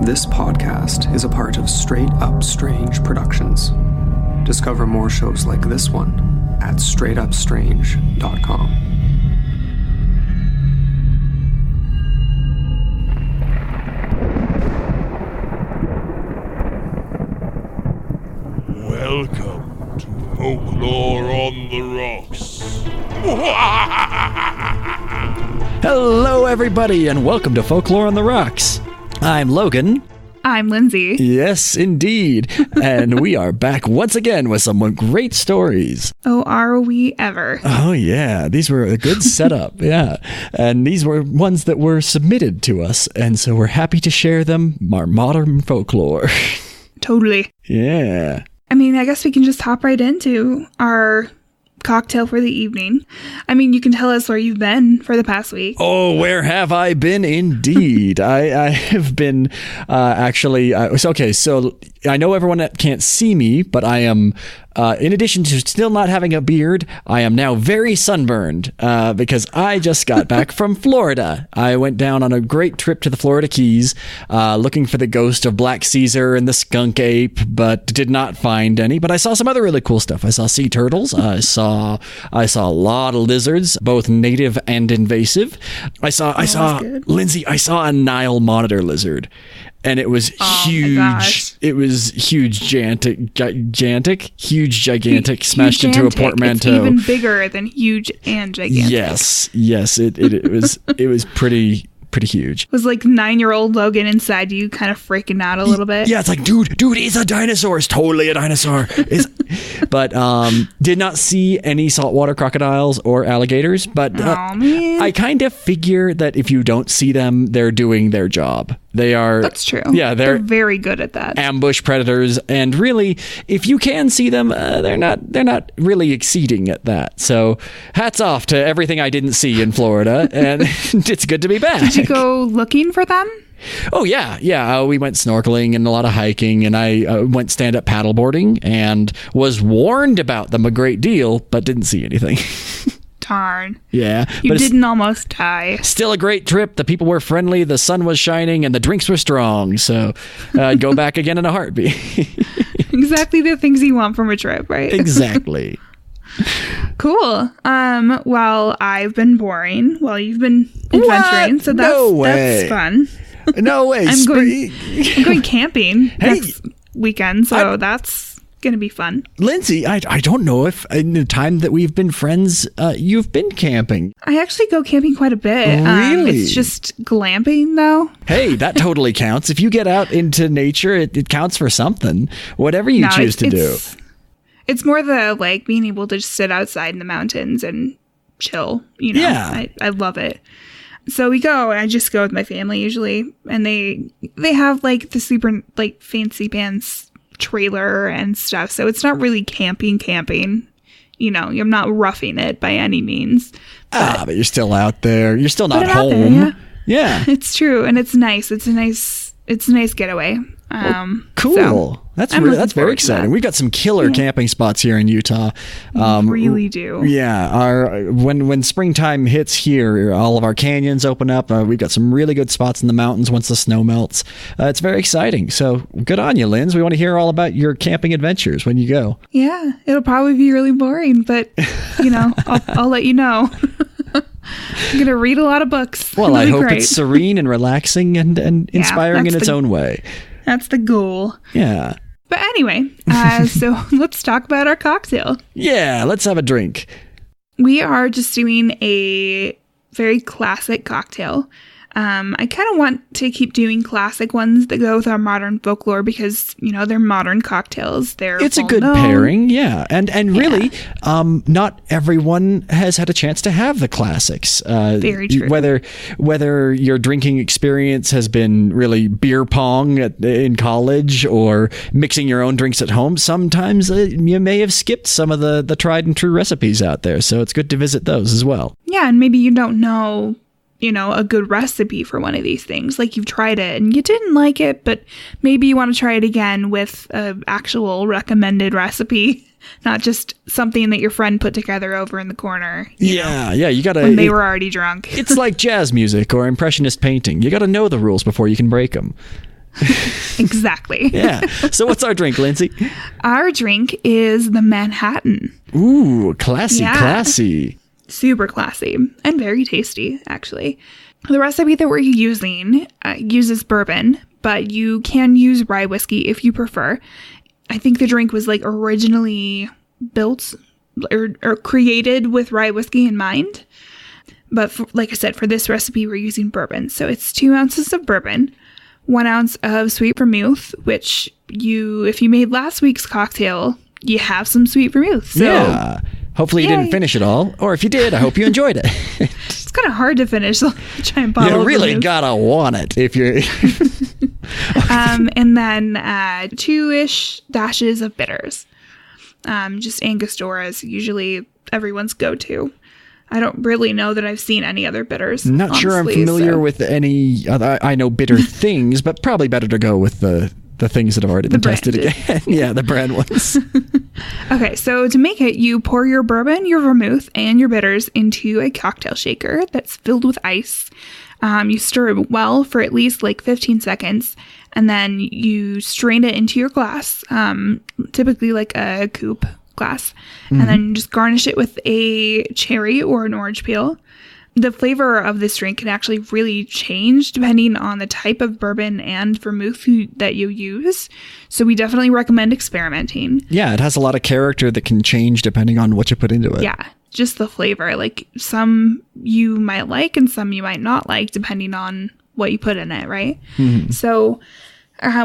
This podcast is a part of Straight Up Strange Productions. Discover more shows like this one at straightupstrange.com. Welcome to Folklore on the Rocks. Hello, everybody, and welcome to Folklore on the Rocks. I'm Logan. I'm Lindsay. Yes, indeed. And we are back once again with some great stories. Oh, are we ever? Oh, yeah. These were a good setup. Yeah. And these were ones that were submitted to us. And so we're happy to share them, our modern folklore. Totally. Yeah. I mean, I guess we can just hop right into our cocktail for the evening. I mean, you can tell us where you've been for the past week. Oh, where have I been? Indeed. I have been okay, so I know everyone can't see me, but I am, in addition to still not having a beard, I am now very sunburned because I just got back from Florida. I went down on a great trip to the Florida Keys looking for the ghost of Black Caesar and the skunk ape, but did not find any. But I saw some other really cool stuff. I saw sea turtles. I saw a lot of lizards, both native and invasive. I saw Lindsay, I saw a Nile monitor lizard. And it was huge. It was gigantic, smashed into a portmanteau. It's even bigger than huge and gigantic. Yes, it was pretty huge. Was like 9-year-old Logan inside you kind of freaking out a little bit? Yeah, it's like, dude, it's a dinosaur. It's totally a dinosaur. But did not see any saltwater crocodiles or alligators. But I kind of figure that if you don't see them, they're doing their job. That's true. Yeah, they're very good at that. Ambush predators, and really, if you can see them, they're not really exceeding at that. So, hats off to everything I didn't see in Florida, and it's good to be back. Did you go looking for them? Oh yeah. We went snorkeling and a lot of hiking, and I went stand-up paddleboarding, and was warned about them a great deal, but didn't see anything. Darn. Yeah. You didn't almost die. Still a great trip. The people were friendly, the sun was shining, and the drinks were strong. So I'd go back again in a heartbeat. Exactly the things you want from a trip, right? Exactly. Cool. Well, I've been boring while you've been adventuring. What? So that's fun. No way. I'm going camping next weekend, so that's going to be fun. Lindsay, I don't know if in the time that we've been friends, you've been camping. I actually go camping quite a bit. Really? It's just glamping, though. Hey, that totally counts. If you get out into nature, it counts for something. Whatever you choose to do. It's more the like being able to just sit outside in the mountains and chill. You know, yeah. I love it. So I just go with my family usually, and they have like the super like fancy pants trailer and stuff, so it's not really camping. You know, I'm not roughing it by any means. But you're still out there. You're still not home. There, yeah, it's true, and it's nice. It's a nice getaway. Cool. So that's very exciting. We've got some killer camping spots here in Utah. We really do. Yeah. When springtime hits here, all of our canyons open up. We've got some really good spots in the mountains once the snow melts. It's very exciting. So good on you, Linz. We want to hear all about your camping adventures when you go. Yeah, it'll probably be really boring, but you know, I'll let you know. I'm going to read a lot of books. Well, I hope it's serene and relaxing and inspiring in its own way. That's the goal. Yeah. But anyway, so let's talk about our cocktail. Yeah, let's have a drink. We are just doing a very classic cocktail. I kind of want to keep doing classic ones that go with our modern folklore because, you know, they're modern cocktails. It's a good pairing, yeah. And really, not everyone has had a chance to have the classics. Very true. Whether your drinking experience has been really beer pong in college or mixing your own drinks at home, sometimes you may have skipped some of the tried and true recipes out there. So it's good to visit those as well. Yeah, and maybe you don't know, you know, a good recipe for one of these things. Like you've tried it and you didn't like it, but maybe you want to try it again with an actual recommended recipe, not just something that your friend put together over in the corner. Yeah, you gotta. When they were already drunk. It's like jazz music or impressionist painting. You gotta know the rules before you can break them. Exactly. Yeah. So what's our drink, Lindsay? Our drink is the Manhattan. Ooh, classy. Super classy and very tasty, actually. The recipe that we're using uses bourbon, but you can use rye whiskey if you prefer. I think the drink was like originally built or created with rye whiskey in mind. But like I said, for this recipe, we're using bourbon. So it's 2 ounces of bourbon, 1 ounce of sweet vermouth, which if you made last week's cocktail, you have some sweet vermouth. So yeah. Hopefully you didn't finish it all. Or if you did, I hope you enjoyed it. It's kind of hard to finish a giant bottle. You really vermouth. gotta want it if you're... And then 2-ish dashes of bitters. Just Angostura is usually everyone's go-to. I don't really know that I've seen any other bitters. Not sure I'm familiar with any other. I know bitter things, but probably better to go with the things that have already been tested again. Yeah, the brand ones. Okay, so to make it, you pour your bourbon, your vermouth, and your bitters into a cocktail shaker that's filled with ice. You stir it well for at least like 15 seconds, and then you strain it into your glass, typically like a coupe glass, and then just garnish it with a cherry or an orange peel. The flavor of this drink can actually really change depending on the type of bourbon and vermouth that you use. So we definitely recommend experimenting. Yeah, it has a lot of character that can change depending on what you put into it. Yeah, just the flavor. Like some you might like and some you might not like depending on what you put in it, right? So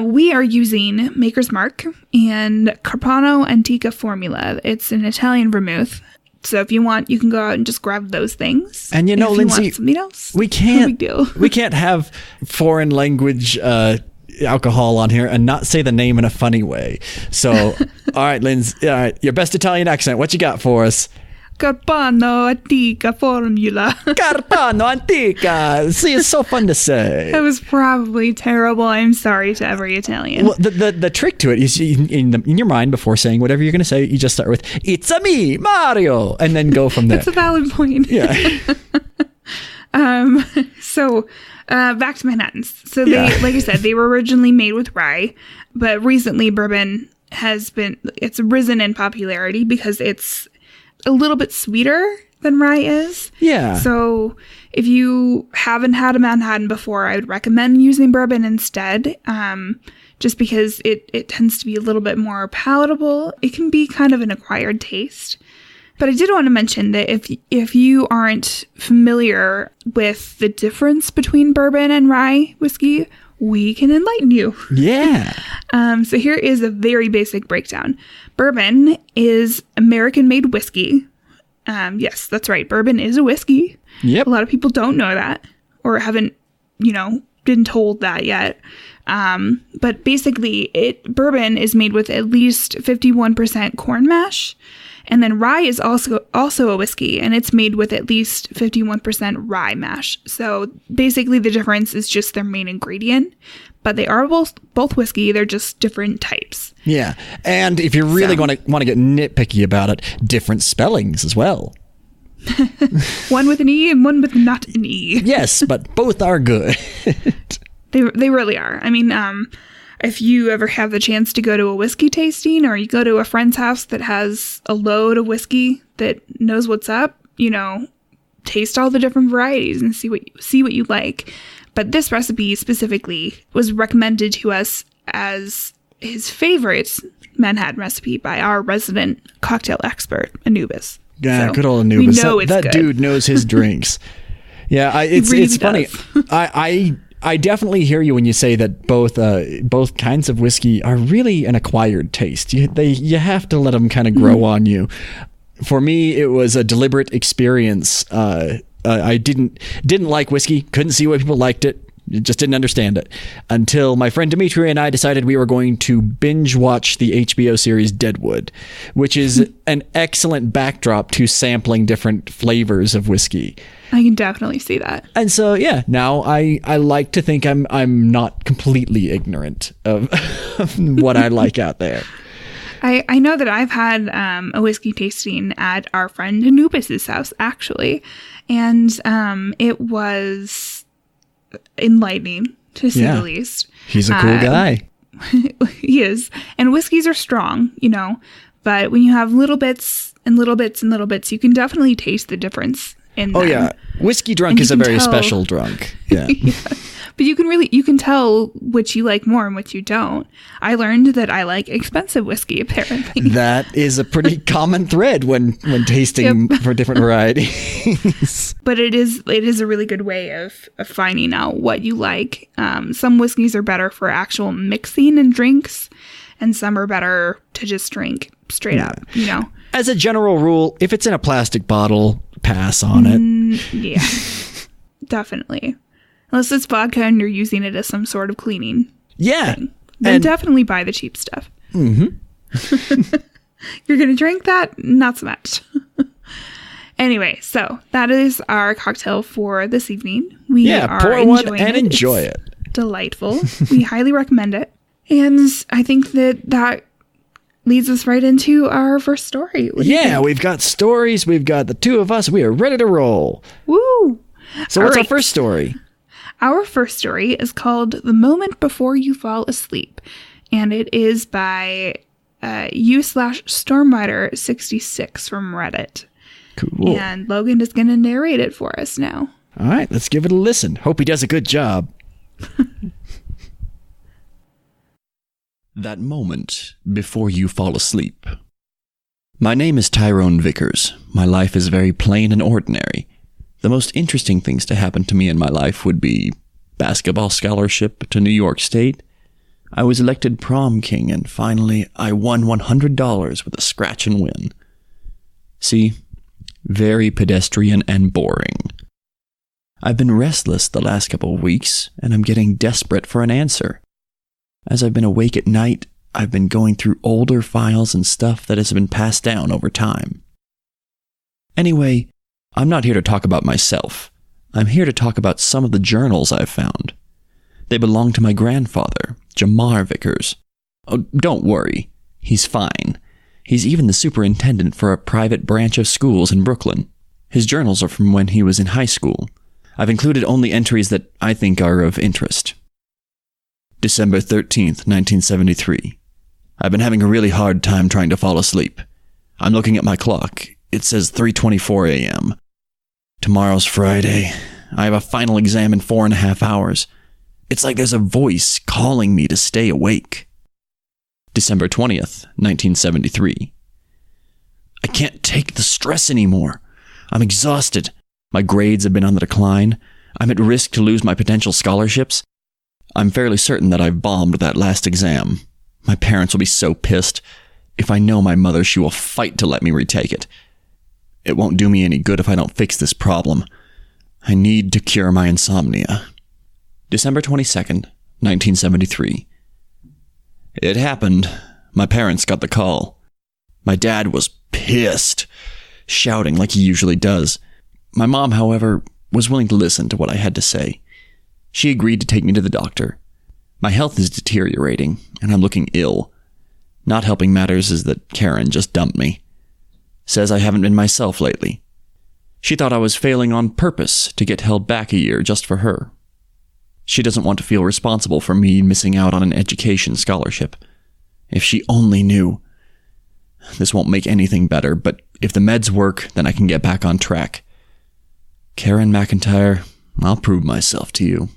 we are using Maker's Mark and Carpano Antica Formula. It's an Italian vermouth. So if you want, you can go out and just grab those things. And if Lindsay, you want something else, we can't, no big deal. We can't have foreign language alcohol on here and not say the name in a funny way. So, all right, Lindsay, all right, your best Italian accent. What you got for us? Carpano Antica Formula. Carpano Antica. See, it's so fun to say. That was probably terrible. I'm sorry to every Italian. Well, the trick to it is in your mind, before saying whatever you're going to say, you just start with, "It's a me, Mario," and then go from there. That's a valid point. Yeah. So back to Manhattans. So they, like I said, they were originally made with rye, but recently bourbon it's risen in popularity because it's a little bit sweeter than rye is. Yeah. So if you haven't had a Manhattan before, I would recommend using bourbon instead. Just because it tends to be a little bit more palatable. It can be kind of an acquired taste. But I did want to mention that if you aren't familiar with the difference between bourbon and rye whiskey, we can enlighten you. Yeah. So here is a very basic breakdown. Bourbon is American-made whiskey. Yes, that's right. Bourbon is a whiskey. Yep. A lot of people don't know that or haven't, been told that yet. But basically, bourbon is made with at least 51% corn mash. And then rye is also a whiskey, and it's made with at least 51% rye mash. So basically the difference is just their main ingredient, but they are both whiskey. They're just different types. Yeah. And if you really want to get nitpicky about it, different spellings as well. One with an E and one with not an E. Yes, but both are good. They really are. I mean, if you ever have the chance to go to a whiskey tasting or you go to a friend's house that has a load of whiskey that knows what's up, taste all the different varieties and see what you like. But this recipe specifically was recommended to us as his favorite Manhattan recipe by our resident cocktail expert, Anubis. Yeah, so good old Anubis. We know that dude knows his drinks. Yeah, it's really funny. I definitely hear you when you say that both kinds of whiskey are really an acquired taste. You have to let them kind of grow on you. For me, it was a deliberate experience. I didn't like whiskey. Couldn't see why people liked it. Just didn't understand it until my friend Dimitri and I decided we were going to binge watch the HBO series Deadwood, which is an excellent backdrop to sampling different flavors of whiskey. I can definitely see that. And so, yeah, now I like to think I'm not completely ignorant of what I like out there. I know that I've had a whiskey tasting at our friend Anubis's house, actually. And it was enlightening. to say the least. He's a cool guy. He is. And whiskeys are strong, but when you have little bits and little bits and little bits, you can definitely taste the difference in them. Oh, yeah. Whiskey drunk is a very special drunk. Yeah. Yeah. But you can tell which you like more and which you don't. I learned that I like expensive whiskey, apparently. That is a pretty common thread when tasting for different varieties. But it is a really good way of finding out what you like. Some whiskeys are better for actual mixing in drinks, and some are better to just drink straight up, As a general rule, if it's in a plastic bottle, pass on it. Yeah, definitely. Unless it's vodka and you're using it as some sort of cleaning. Yeah. thing. Then definitely buy the cheap stuff. Mm-hmm. You're going to drink that? Not so much. Anyway, so that is our cocktail for this evening. We are pour enjoying one and enjoy it. Delightful. We highly recommend it. And I think that leads us right into our first story. We've got stories. We've got the two of us. We are ready to roll. Woo! So what's our first story? Our first story is called The Moment Before You Fall Asleep, and it is by u/Stormrider66 from Reddit. Cool. And Logan is going to narrate it for us now. All right, let's give it a listen. Hope he does a good job. That moment before you fall asleep. My name is Tyrone Vickers. My life is very plain and ordinary. The most interesting things to happen to me in my life would be basketball scholarship to New York State. I was elected prom king, and finally I won $100 with a scratch and win. See, very pedestrian and boring. I've been restless the last couple of weeks, and I'm getting desperate for an answer. As I've been awake at night, I've been going through older files and stuff that has been passed down over time. Anyway, I'm not here to talk about myself. I'm here to talk about some of the journals I've found. They belong to my grandfather, Jamar Vickers. Oh, don't worry. He's fine. He's even the superintendent for a private branch of schools in Brooklyn. His journals are from when he was in high school. I've included only entries that I think are of interest. December 13th, 1973. I've been having a really hard time trying to fall asleep. I'm looking at my clock. It says 3:24 a.m. Tomorrow's Friday. I have a final exam in 4.5 hours. It's like there's a voice calling me to stay awake. December 20th, 1973. I can't take the stress anymore. I'm exhausted. My grades have been on the decline. I'm at risk to lose my potential scholarships. I'm fairly certain that I've bombed that last exam. My parents will be so pissed. If I know my mother, she will fight to let me retake it. It won't do me any good if I don't fix this problem. I need to cure my insomnia. December 22nd, 1973. It happened. My parents got the call. My dad was pissed, shouting like he usually does. My mom, however, was willing to listen to what I had to say. She agreed to take me to the doctor. My health is deteriorating, and I'm looking ill. Not helping matters is that Karen just dumped me. Says I haven't been myself lately. She thought I was failing on purpose to get held back a year just for her. She doesn't want to feel responsible for me missing out on an education scholarship. If she only knew. This won't make anything better, but if the meds work, then I can get back on track. Karen McIntyre, I'll prove myself to you.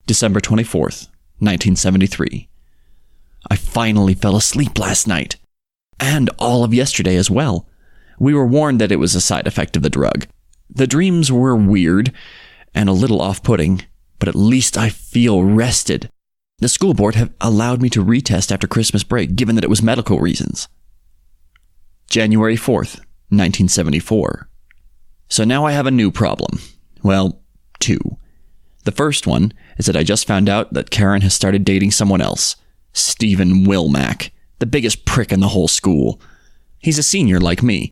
December 24th, 1973. I finally fell asleep last night. And all of yesterday as well. We were warned that it was a side effect of the drug. The dreams were weird and a little off-putting, but at least I feel rested. The school board have allowed me to retest after Christmas break, given that it was medical reasons. January 4th, 1974. So now I have a new problem. Well, two. The first one is that I just found out that Karen has started dating someone else, Stephen Wilmack, the biggest prick in the whole school. He's a senior like me.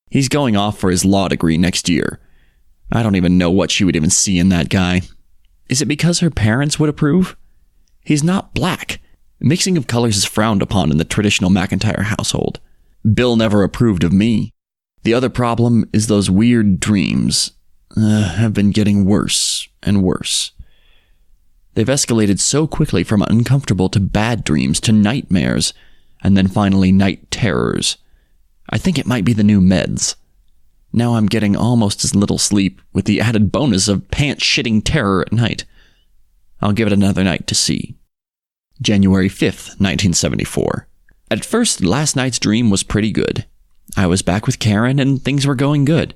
He's going off for his law degree next year. I don't even know what she would even see in that guy. Is it because her parents would approve? He's not black. Mixing of colors is frowned upon in the traditional McIntyre household. Bill never approved of me. The other problem is those weird dreams have been getting worse and worse. They've escalated so quickly from uncomfortable to bad dreams to nightmares, and then finally night terrors. I think it might be the new meds. Now I'm getting almost as little sleep, with the added bonus of pants-shitting terror at night. I'll give it another night to see. January 5th, 1974. At first, last night's dream was pretty good. I was back with Karen, and things were going good.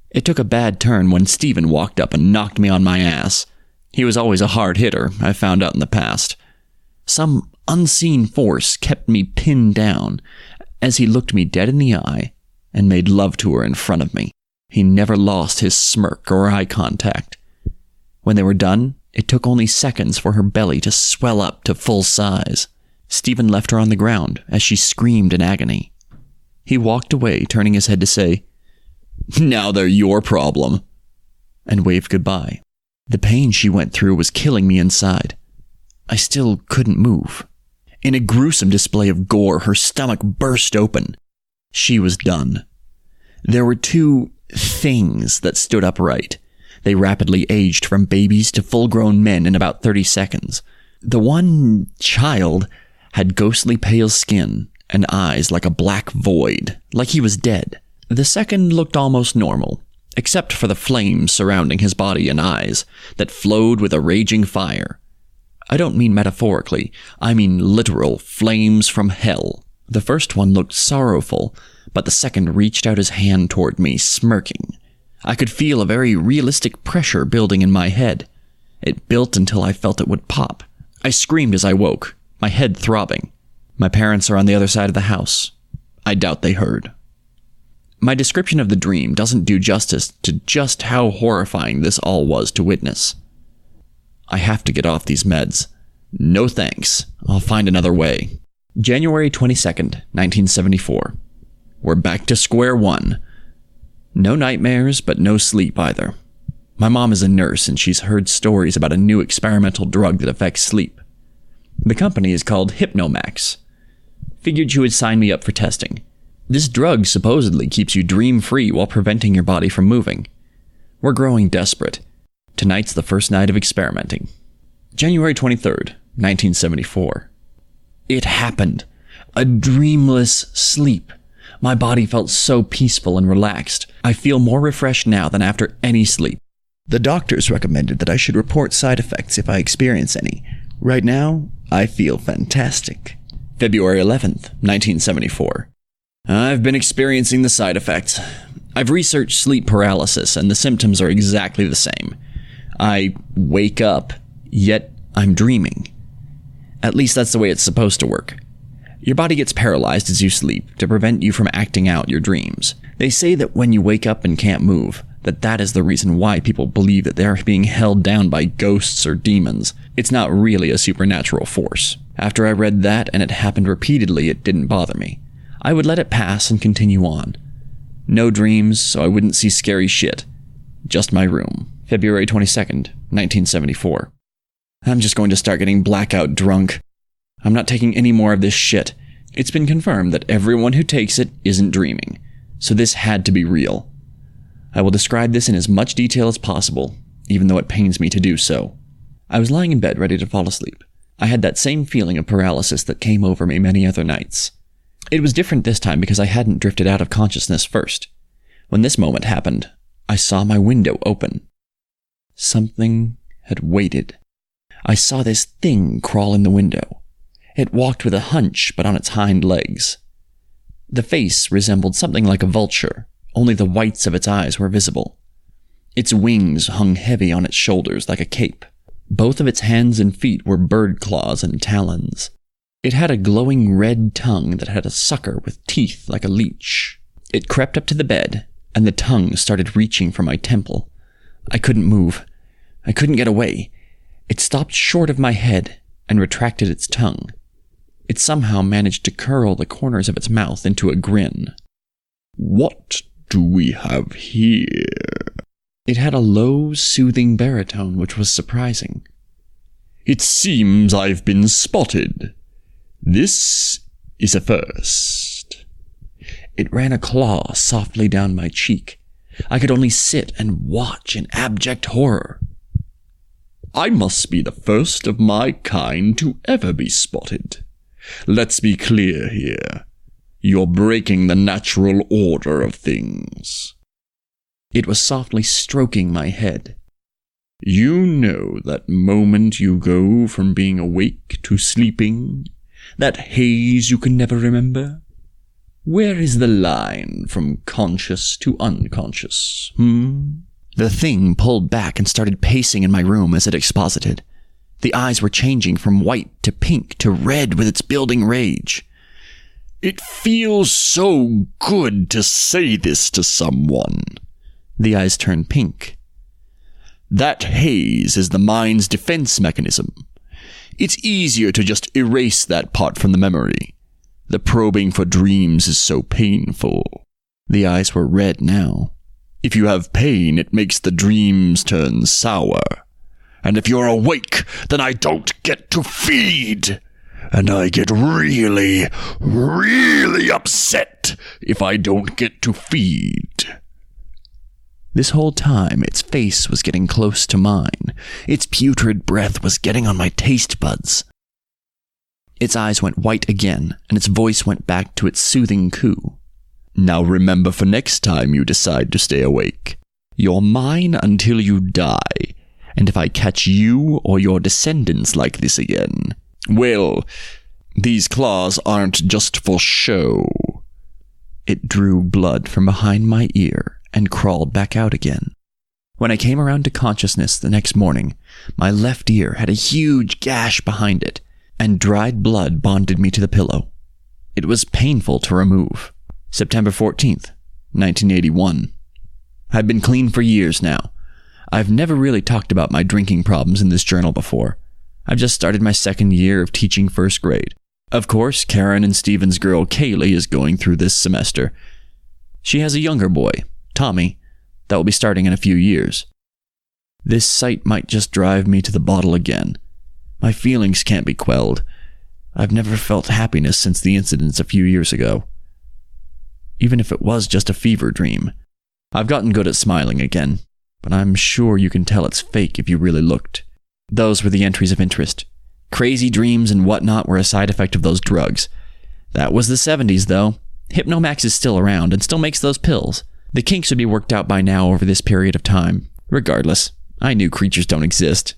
It took a bad turn when Steven walked up and knocked me on my ass. He was always a hard hitter, I found out in the past. Some unseen force kept me pinned down as he looked me dead in the eye and made love to her in front of me. He never lost his smirk or eye contact. When they were done, it took only seconds for her belly to swell up to full size. Stephen left her on the ground as she screamed in agony. He walked away, turning his head to say, "Now they're your problem," and waved goodbye. The pain she went through was killing me inside. I still couldn't move. In a gruesome display of gore, her stomach burst open. She was done. There were two things that stood upright. They rapidly aged from babies to full-grown men in about 30 seconds. The one child had ghostly pale skin and eyes like a black void, like he was dead. The second looked almost normal, except for the flames surrounding his body and eyes that flowed with a raging fire. I don't mean metaphorically, I mean literal flames from hell. The first one looked sorrowful, but the second reached out his hand toward me, smirking. I could feel a very realistic pressure building in my head. It built until I felt it would pop. I screamed as I woke, my head throbbing. My parents are on the other side of the house. I doubt they heard. My description of the dream doesn't do justice to just how horrifying this all was to witness. I have to get off these meds. No thanks. I'll find another way. January 22nd, 1974. We're back to square one. No nightmares, but no sleep either. My mom is a nurse, and she's heard stories about a new experimental drug that affects sleep. The company is called Hypnomax. Figured you would sign me up for testing. This drug supposedly keeps you dream-free while preventing your body from moving. We're growing desperate. Tonight's the first night of experimenting. January 23rd, 1974. It happened. A dreamless sleep. My body felt so peaceful and relaxed. I feel more refreshed now than after any sleep. The doctors recommended that I should report side effects if I experience any. Right now, I feel fantastic. February 11th, 1974. I've been experiencing the side effects. I've researched sleep paralysis, and the symptoms are exactly the same. I wake up, yet I'm dreaming. At least that's the way it's supposed to work. Your body gets paralyzed as you sleep to prevent you from acting out your dreams. They say that when you wake up and can't move, that is the reason why people believe that they are being held down by ghosts or demons. It's not really a supernatural force. After I read that and it happened repeatedly, it didn't bother me. I would let it pass and continue on. No dreams, so I wouldn't see scary shit. Just my room. February 22nd, 1974. I'm just going to start getting blackout drunk. I'm not taking any more of this shit. It's been confirmed that everyone who takes it isn't dreaming, so this had to be real. I will describe this in as much detail as possible, even though it pains me to do so. I was lying in bed ready to fall asleep. I had that same feeling of paralysis that came over me many other nights. It was different this time because I hadn't drifted out of consciousness first. When this moment happened, I saw my window open. Something had waited. I saw this thing crawl in the window. It walked with a hunch, but on its hind legs. The face resembled something like a vulture, only the whites of its eyes were visible. Its wings hung heavy on its shoulders like a cape. Both of its hands and feet were bird claws and talons. It had a glowing red tongue that had a sucker with teeth like a leech. It crept up to the bed, and the tongue started reaching for my temple. I couldn't move. I couldn't get away. It stopped short of my head and retracted its tongue. It somehow managed to curl the corners of its mouth into a grin. What do we have here? It had a low, soothing baritone which was surprising. It seems I've been spotted. This is a first. It ran a claw softly down my cheek. I could only sit and watch in abject horror. I must be the first of my kind to ever be spotted. Let's be clear here. You're breaking the natural order of things." It was softly stroking my head. "You know that moment you go from being awake to sleeping? That haze you can never remember? Where is the line from conscious to unconscious, The thing pulled back and started pacing in my room as it exposited. The eyes were changing from white to pink to red with its building rage. "It feels so good to say this to someone." The eyes turned pink. "That haze is the mind's defense mechanism. It's easier to just erase that part from the memory. The probing for dreams is so painful." The eyes were red now. "If you have pain, it makes the dreams turn sour. And if you're awake, then I don't get to feed. And I get really, really upset if I don't get to feed." This whole time, its face was getting close to mine. Its putrid breath was getting on my taste buds. Its eyes went white again, and its voice went back to its soothing coo. "Now remember for next time you decide to stay awake. You're mine until you die. And if I catch you or your descendants like this again, well, these claws aren't just for show." It drew blood from behind my ear and crawled back out again. When I came around to consciousness the next morning, my left ear had a huge gash behind it, and dried blood bonded me to the pillow. It was painful to remove. September 14th, 1981. I've been clean for years now. I've never really talked about my drinking problems in this journal before. I've just started my second year of teaching first grade. Of course, Karen and Steven's girl Kaylee is going through this semester. She has a younger boy, Tommy, that will be starting in a few years. This sight might just drive me to the bottle again. My feelings can't be quelled. I've never felt happiness since the incidents a few years ago. Even if it was just a fever dream. I've gotten good at smiling again, but I'm sure you can tell it's fake if you really looked. Those were the entries of interest. Crazy dreams and whatnot were a side effect of those drugs. That was the 70s, though. Hypnomax is still around and still makes those pills. The kinks would be worked out by now over this period of time. Regardless, I knew creatures don't exist.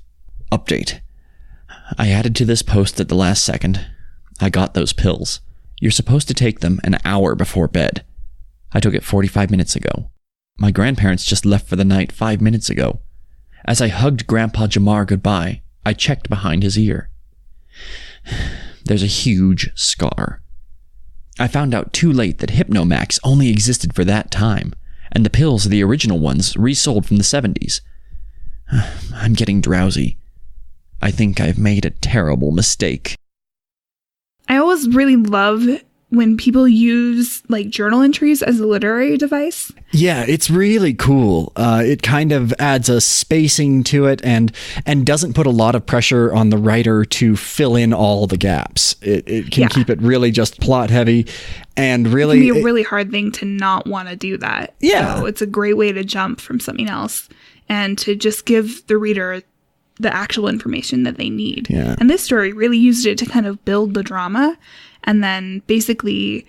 Update. I added to this post at the last second. I got those pills. You're supposed to take them an hour before bed. I took it 45 minutes ago. My grandparents just left for the night 5 minutes ago. As I hugged Grandpa Jamar goodbye, I checked behind his ear. There's a huge scar. I found out too late that Hypnomax only existed for that time, and the pills are the original ones resold from the 70s. I'm getting drowsy. I think I've made a terrible mistake. I always really love when people use like journal entries as a literary device. Yeah, it's really cool. It kind of adds a spacing to it and doesn't put a lot of pressure on the writer to fill in all the gaps. It can keep it really just plot heavy and really... It can be a really hard thing to not want to do that. Yeah. So it's a great way to jump from something else and to just give the reader the actual information that they need. Yeah. And this story really used it to kind of build the drama and then basically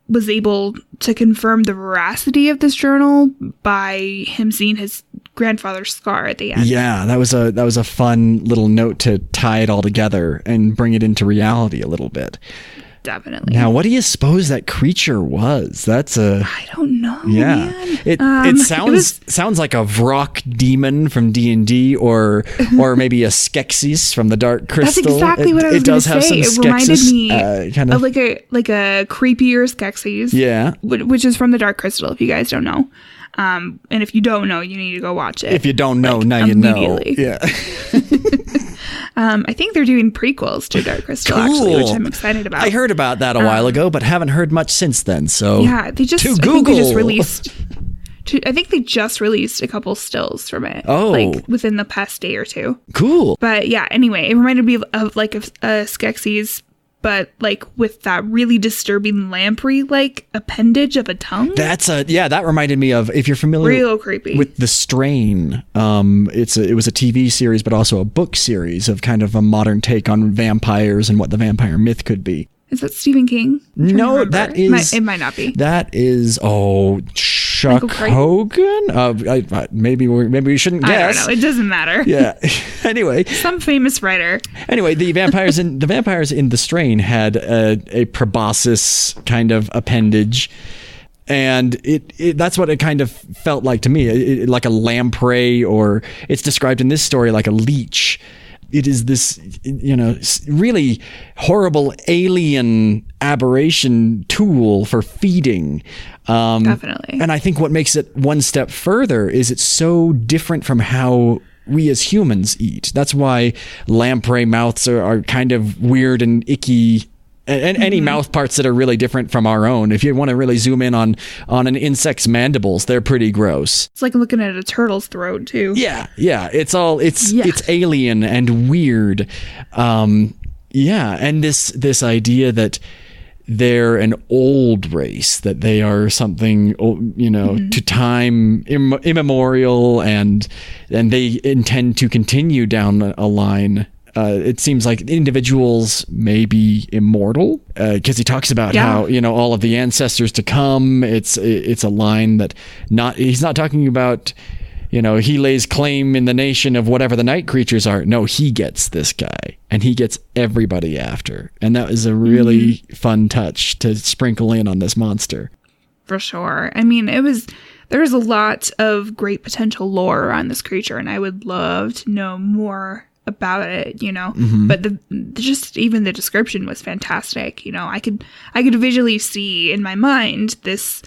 was able to confirm the veracity of this journal by him seeing his grandfather's scar at the end. Yeah, that was a fun little note to tie it all together and bring it into reality a little bit. Definitely. Now, what do you suppose that creature was? I don't know. Yeah, man. it sounds like a Vrock demon from D&D, or maybe a Skeksis from the Dark Crystal. That's exactly what I was going to say. It reminded me of like a creepier Skeksis. Yeah, which is from the Dark Crystal. If you guys don't know, and if you don't know, you need to go watch it. If you don't know, now you know. Yeah. I think they're doing prequels to Dark Crystal, actually, which I'm excited about. I heard about that a while ago, but haven't heard much since then. So yeah, I think they just released a couple stills from it. Oh, like within the past day or two. Cool. But yeah, anyway, it reminded me of like a Skeksis but like with that really disturbing lamprey like appendage of a tongue. That reminded me of, if you're familiar real creepy with The Strain. It was a TV series, but also a book series of kind of a modern take on vampires and what the vampire myth could be. Is that Stephen King? No, that is... It might not be. That is, Chuck Hogan? Maybe we shouldn't guess. I don't know. It doesn't matter. Yeah. Anyway. Some famous writer. Anyway, the vampires in The Strain had a proboscis kind of appendage. And that's what it kind of felt like to me, like a lamprey, or it's described in this story like a leech. It is this, really horrible alien aberration tool for feeding. Definitely. And I think what makes it one step further is it's so different from how we as humans eat. That's why lamprey mouths are kind of weird and icky. And any mouth parts that are really different from our own. If you want to really zoom in on an insect's mandibles, they're pretty gross. It's like looking at a turtle's throat too. Yeah. It's alien and weird. And this idea that they're an old race, that they are something, to time immemorial, and they intend to continue down a line. It seems like individuals may be immortal, because he talks about how, all of the ancestors to come, it's a line that he's not talking about, he lays claim in the nation of whatever the night creatures are. No, he gets this guy, and he gets everybody after. And that was a really fun touch to sprinkle in on this monster. For sure. I mean, there was a lot of great potential lore on this creature, and I would love to know more about it, but just even the description was fantastic. I could visually see in my mind this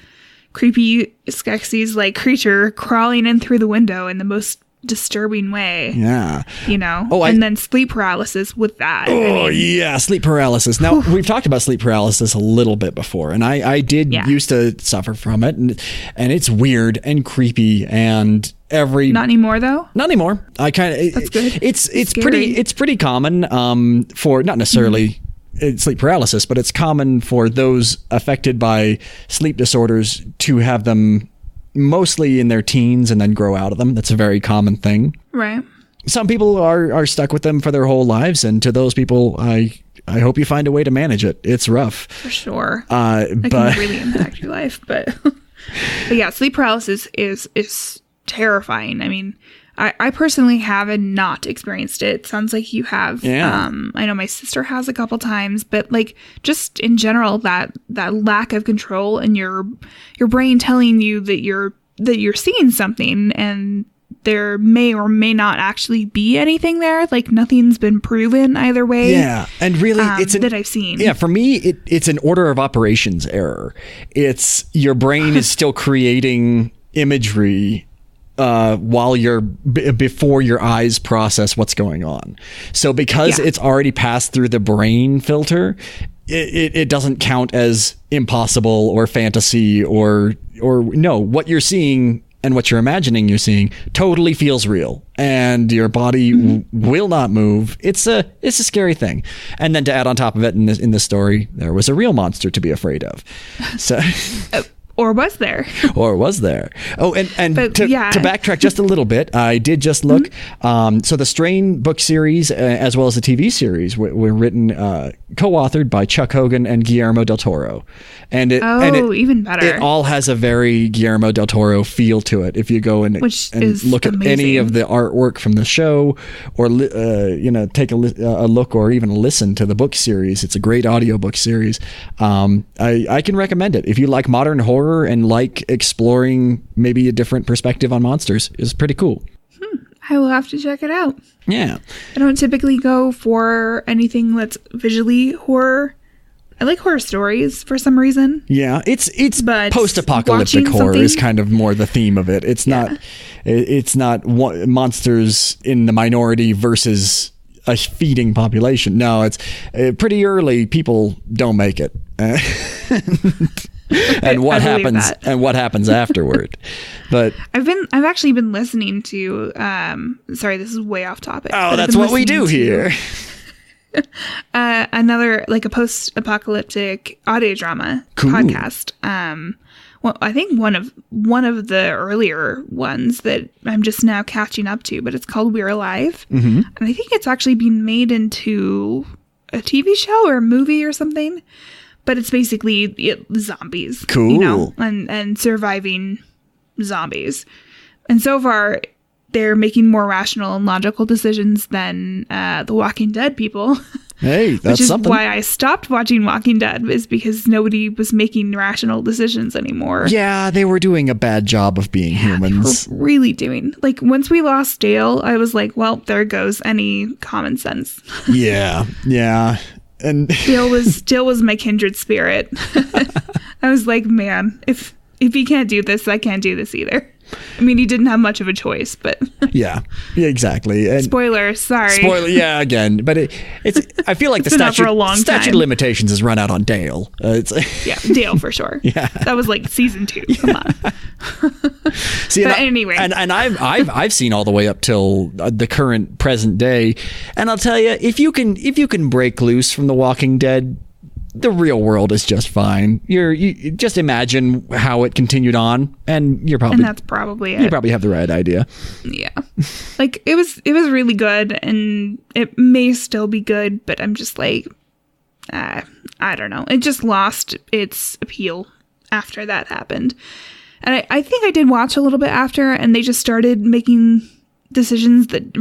creepy Skeksis like creature crawling in through the window in the most disturbing way. Yeah. And then sleep paralysis with that. Sleep paralysis. Now, we've talked about sleep paralysis a little bit before, and I did used to suffer from it, and it's weird and creepy, and not anymore though. Not anymore. I kind of. That's good. It's pretty common for not necessarily sleep paralysis, but it's common for those affected by sleep disorders to have them mostly in their teens and then grow out of them. That's a very common thing. Right. Some people are stuck with them for their whole lives, and to those people, I hope you find a way to manage it. It's rough. For sure. It can really impact your life, but yeah, sleep paralysis is terrifying. I mean, I personally haven't not experienced it. Sounds like you have. Yeah. I know my sister has a couple times, but like just in general, that lack of control and your brain telling you that you're seeing something, and there may or may not actually be anything there. Like nothing's been proven either way. Yeah, and really, that I've seen. Yeah, for me, it's an order of operations error. It's your brain is still creating imagery while before your eyes process what's going on. So because it's already passed through the brain filter, it doesn't count as impossible or fantasy or no, what you're seeing and what you're imagining you're seeing totally feels real, and your body will not move. It's a scary thing. And then to add on top of it, in this story, there was a real monster to be afraid of. So Or was there? Oh, and to backtrack just a little bit, I did just look. So the Strain book series, as well as the TV series, were written, co-authored by Chuck Hogan and Guillermo del Toro. And it even better. It all has a very Guillermo del Toro feel to it. If you go and look at any of the artwork from the show, or take a look or even listen to the book series, it's a great audiobook series. I can recommend it if you like modern horror and like exploring maybe a different perspective on monsters. Is pretty cool. I will have to check it out. Yeah. I don't typically go for anything that's visually horror. I like horror stories for some reason. Yeah, it's post-apocalyptic horror is kind of more the theme of it. It's not monsters in the minority versus a feeding population. No, it's pretty early. People don't make it. And what happens afterward. But I've actually been listening to sorry, this is way off topic. Oh, that's what we do here. Another, like a post-apocalyptic audio drama podcast. Well, I think one of the earlier ones that I'm just now catching up to, but it's called We're Alive. And I think it's actually been made into a TV show or a movie or something. But it's basically zombies. Cool. You know, and surviving zombies. And so far, they're making more rational and logical decisions than the Walking Dead people. Hey, that's which is something. why I stopped watching Walking Dead, is because nobody was making rational decisions anymore. Yeah, they were doing a bad job of being humans. They were really doing. Like, once we lost Dale, I was like, well, there goes any common sense. Yeah. And Dale was my kindred spirit. I was like, man, if he can't do this, I can't do this either. I mean, he didn't have much of a choice, but yeah, exactly. And spoiler, yeah, again, but it's. I feel like the statute of limitations has run out on Dale. Yeah, Dale for sure. Yeah, that was like season 2. Come on. See, but anyway, and I've seen all the way up till the current present day, and I'll tell you, if you can break loose from The Walking Dead, the real world is just fine. You just imagine how it continued on, and that's probably it. You probably have the right idea. Yeah, like it was really good, and it may still be good, but I'm just like, I don't know. It just lost its appeal after that happened, and I think I did watch a little bit after, and they just started making decisions that,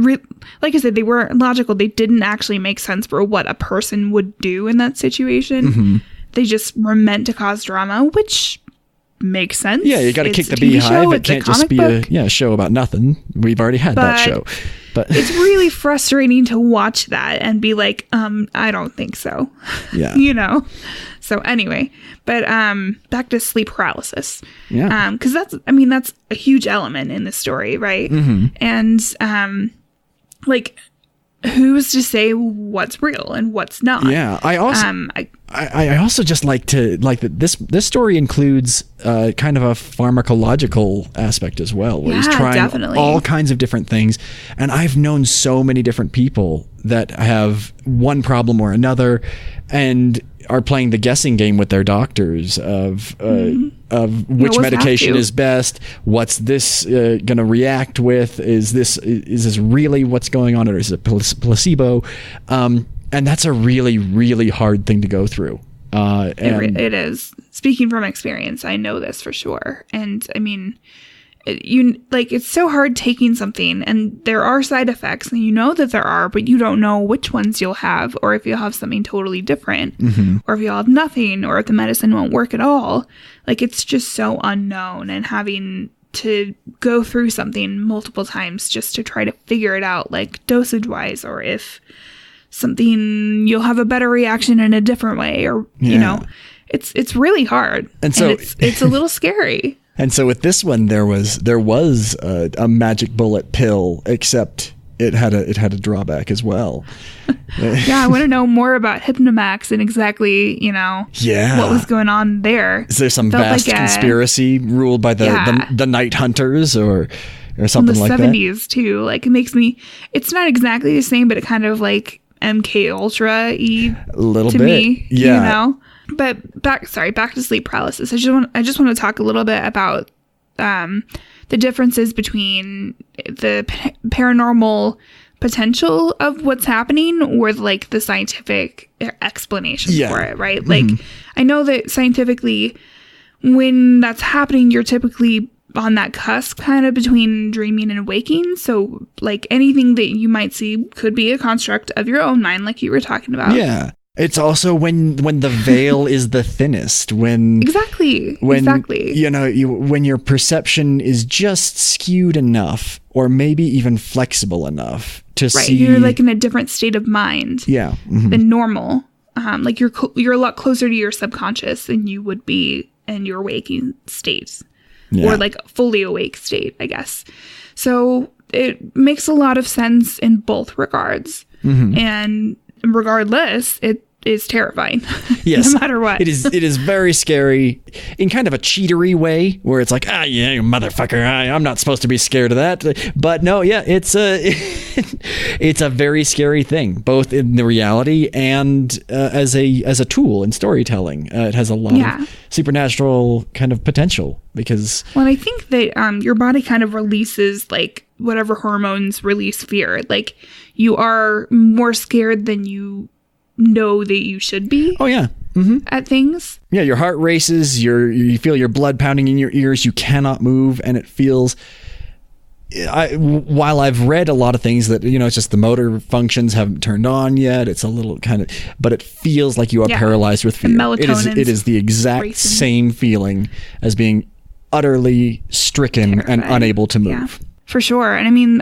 like I said, they were logical. They didn't actually make sense for what a person would do in that situation. They just were meant to cause drama, which makes sense. Yeah, you got to kick the beehive. It can't just be a show about nothing. We've already had that show. But it's really frustrating to watch that and be like, I don't think so. Yeah. You know? So anyway, but back to sleep paralysis. Yeah. Because that's a huge element in the story, right? And like, who's to say what's real and what's not? Yeah. I also just like that this story includes kind of a pharmacological aspect as well, where he's trying all kinds of different things. And I've known so many different people that have one problem or another and are playing the guessing game with their doctors of which medication is best, what's this going to react with, is this really what's going on, or is it placebo? And that's a really, really hard thing to go through. It is. Speaking from experience, I know this for sure. And I mean, it's so hard taking something, and there are side effects, and you know that there are, but you don't know which ones you'll have, or if you'll have something totally different, or if you'll have nothing, or if the medicine won't work at all. Like, it's just so unknown, and having to go through something multiple times just to try to figure it out, like dosage wise, or if something you'll have a better reaction in a different way, or you know, it's really hard, and so it's a little scary. And so with this one, there was a magic bullet pill, except it had a drawback as well. Yeah, I want to know more about Hypnomax and exactly, what was going on there. Is there some vast conspiracy ruled by the night hunters or something like that? From the 70s too. Like, it makes me. It's not exactly the same, but it kind of like MK Ultra-y a little to bit. Me. Yeah. But back to sleep paralysis. I just want to talk a little bit about the differences between the paranormal potential of what's happening or like the scientific explanation for it, right? Like, I know that scientifically, when that's happening, you're typically on that cusp kind of between dreaming and waking. So like anything that you might see could be a construct of your own mind, like you were talking about. Yeah. It's also when the veil is the thinnest, exactly. When your perception is just skewed enough, or maybe even flexible enough to see. You're like in a different state of mind. Yeah. Than normal. Like you're a lot closer to your subconscious than you would be in your waking state, or like fully awake state, I guess. So it makes a lot of sense in both regards, and regardless, it is terrifying. Yes. No matter what. It is very scary in kind of a cheatery way, where it's like, you motherfucker, I'm not supposed to be scared of that. But no, it's it's a very scary thing, both in the reality and as a tool in storytelling. It has a lot of supernatural kind of potential because. Well, I think that your body kind of releases like whatever hormones release fear. Like you are more scared than you know that you should be. Oh yeah. At things. Yeah, your heart races. You feel your blood pounding in your ears. You cannot move, and it feels. While I've read a lot of things that, it's just the motor functions haven't turned on yet. It's a little kind of, but it feels like you are paralyzed with fear. It is the exact same feeling as being utterly stricken and unable to move. Yeah, for sure. And I mean,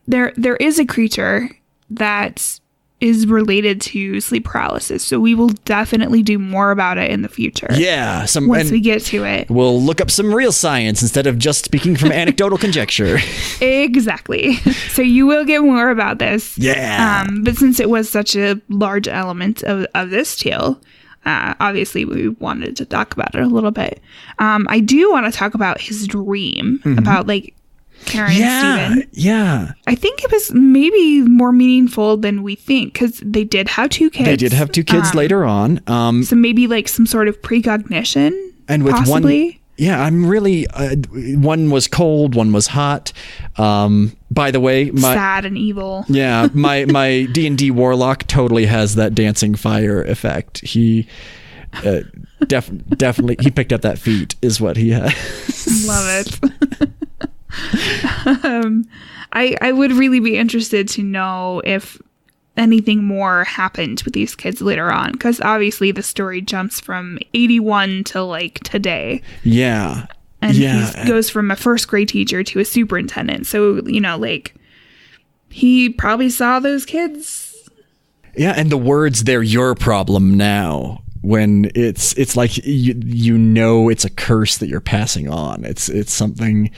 there is a creature that is related to sleep paralysis. So we will definitely do more about it in the future. Yeah. Once we get to it. We'll look up some real science instead of just speaking from anecdotal conjecture. Exactly. So you will get more about this. Yeah. But since it was such a large element of this tale, obviously we wanted to talk about it a little bit. I do want to talk about his dream about like Karen and Steven. Yeah. I think it was maybe more meaningful than we think because they did have two kids. They did have two kids later on. So maybe like some sort of precognition. And with possibly. I'm really, one was cold, one was hot. By the way, sad and evil. Yeah. My D&D warlock totally has that dancing fire effect. He definitely, he picked up that feat is what he has. Love it. I would really be interested to know if anything more happened with these kids later on, because obviously the story jumps from 81 to like today. Yeah. And he goes from a first grade teacher to a superintendent. So, like he probably saw those kids. Yeah. And the words, they're your problem now. When it's like it's a curse that you're passing on. It's something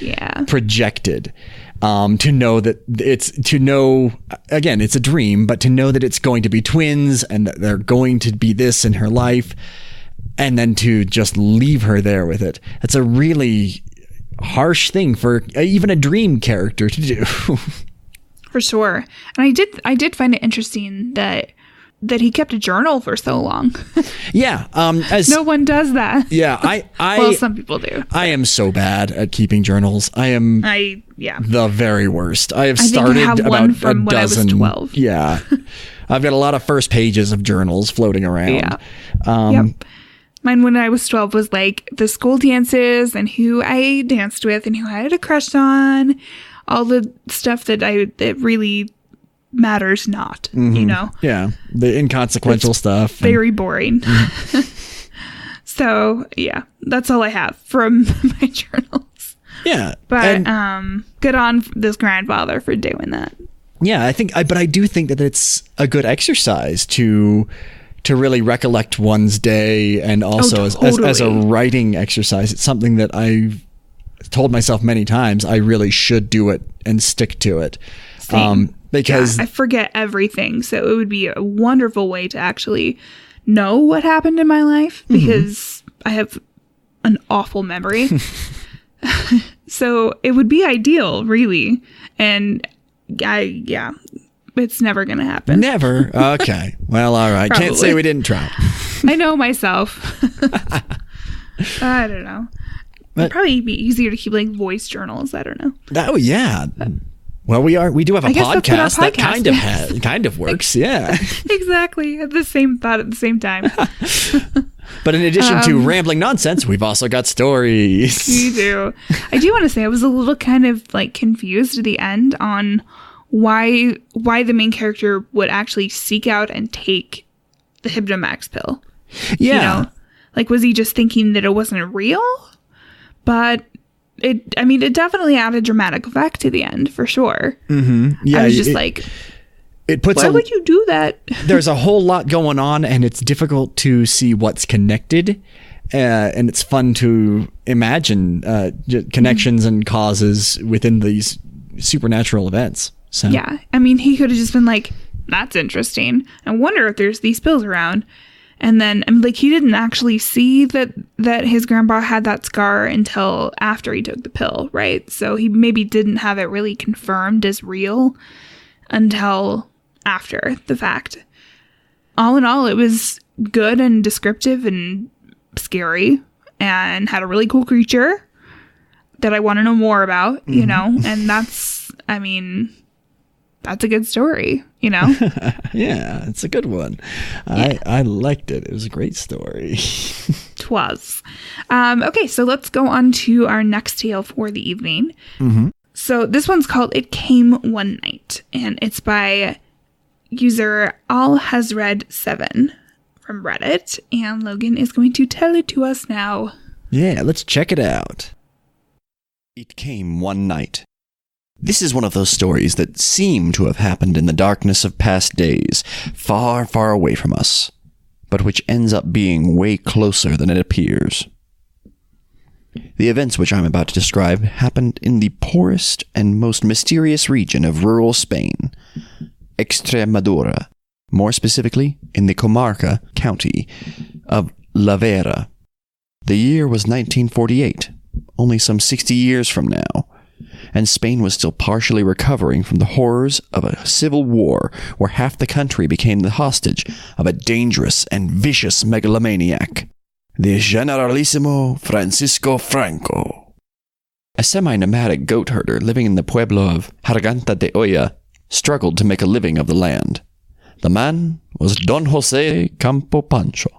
projected. To know that it's a dream, but to know that it's going to be twins and that they're going to be this in her life, and then to just leave her there with it. It's a really harsh thing for even a dream character to do. For sure. And I did find it interesting that he kept a journal for so long. Yeah. No one does that. Yeah. Well, some people do. I am so bad at keeping journals. I am the very worst. I have started I have about one from a dozen. When I was 12. Yeah. I've got a lot of first pages of journals floating around. Yeah. Yep. Mine when I was 12 was like the school dances and who I danced with and who I had a crush on. All the stuff that really matters not, Yeah, the inconsequential stuff. Very boring. So yeah, that's all I have from my journals. Yeah, but good on this grandfather for doing that. Yeah, I do think that it's a good exercise to really recollect one's day, and also as a writing exercise. It's something that I've told myself many times I really should do it and stick to it. Same. Because I forget everything, so it would be a wonderful way to actually know what happened in my life, because I have an awful memory. So it would be ideal, really. And it's never gonna happen. Never. Okay. Well, all right. Can't say we didn't try. I know myself. I don't know. It'd probably be easier to keep like voice journals. I don't know. Oh yeah. Well, we do have a podcast that kind of works. Yeah. Exactly. At the same time. But in addition to rambling nonsense, we've also got stories. You do. I do want to say I was a little kind of like confused at the end on why the main character would actually seek out and take the Hypnomax pill. Yeah. Like, was he just thinking that it wasn't real? But it definitely added dramatic effect to the end, for sure. Mm-hmm. Yeah, I was just why would you do that? There's a whole lot going on, and it's difficult to see what's connected. And it's fun to imagine connections and causes within these supernatural events. So. Yeah. He could have just been like, that's interesting. I wonder if there's these pills around. And then, he didn't actually see that his grandpa had that scar until after he took the pill, right? So he maybe didn't have it really confirmed as real. until after the fact. All in all, it was good and descriptive and scary and had a really cool creature that I want to know more about, you know, and that's a good story, you know? Yeah, it's a good one. Yeah. I liked it. It was a great story. 'Twas. Okay, so let's go on to our next tale for the evening. So this one's called It Came One Night, and it's by user AllHasRead7 from Reddit, and Logan is going to tell it to us now. Yeah, let's check it out. It came one night. This is one of those stories that seem to have happened in the darkness of past days, far, far away from us, but which ends up being way closer than it appears. The events which I'm about to describe happened in the poorest and most mysterious region of rural Spain, Extremadura, more specifically in the Comarca county of La Vera. The year was 1948, only some 60 years from now, and Spain was still partially recovering from the horrors of a civil war where half the country became the hostage of a dangerous and vicious megalomaniac, the Generalissimo Francisco Franco. A semi-nomadic goat herder living in the pueblo of Garganta de Olla struggled to make a living of the land. The man was Don José Campo Pancho.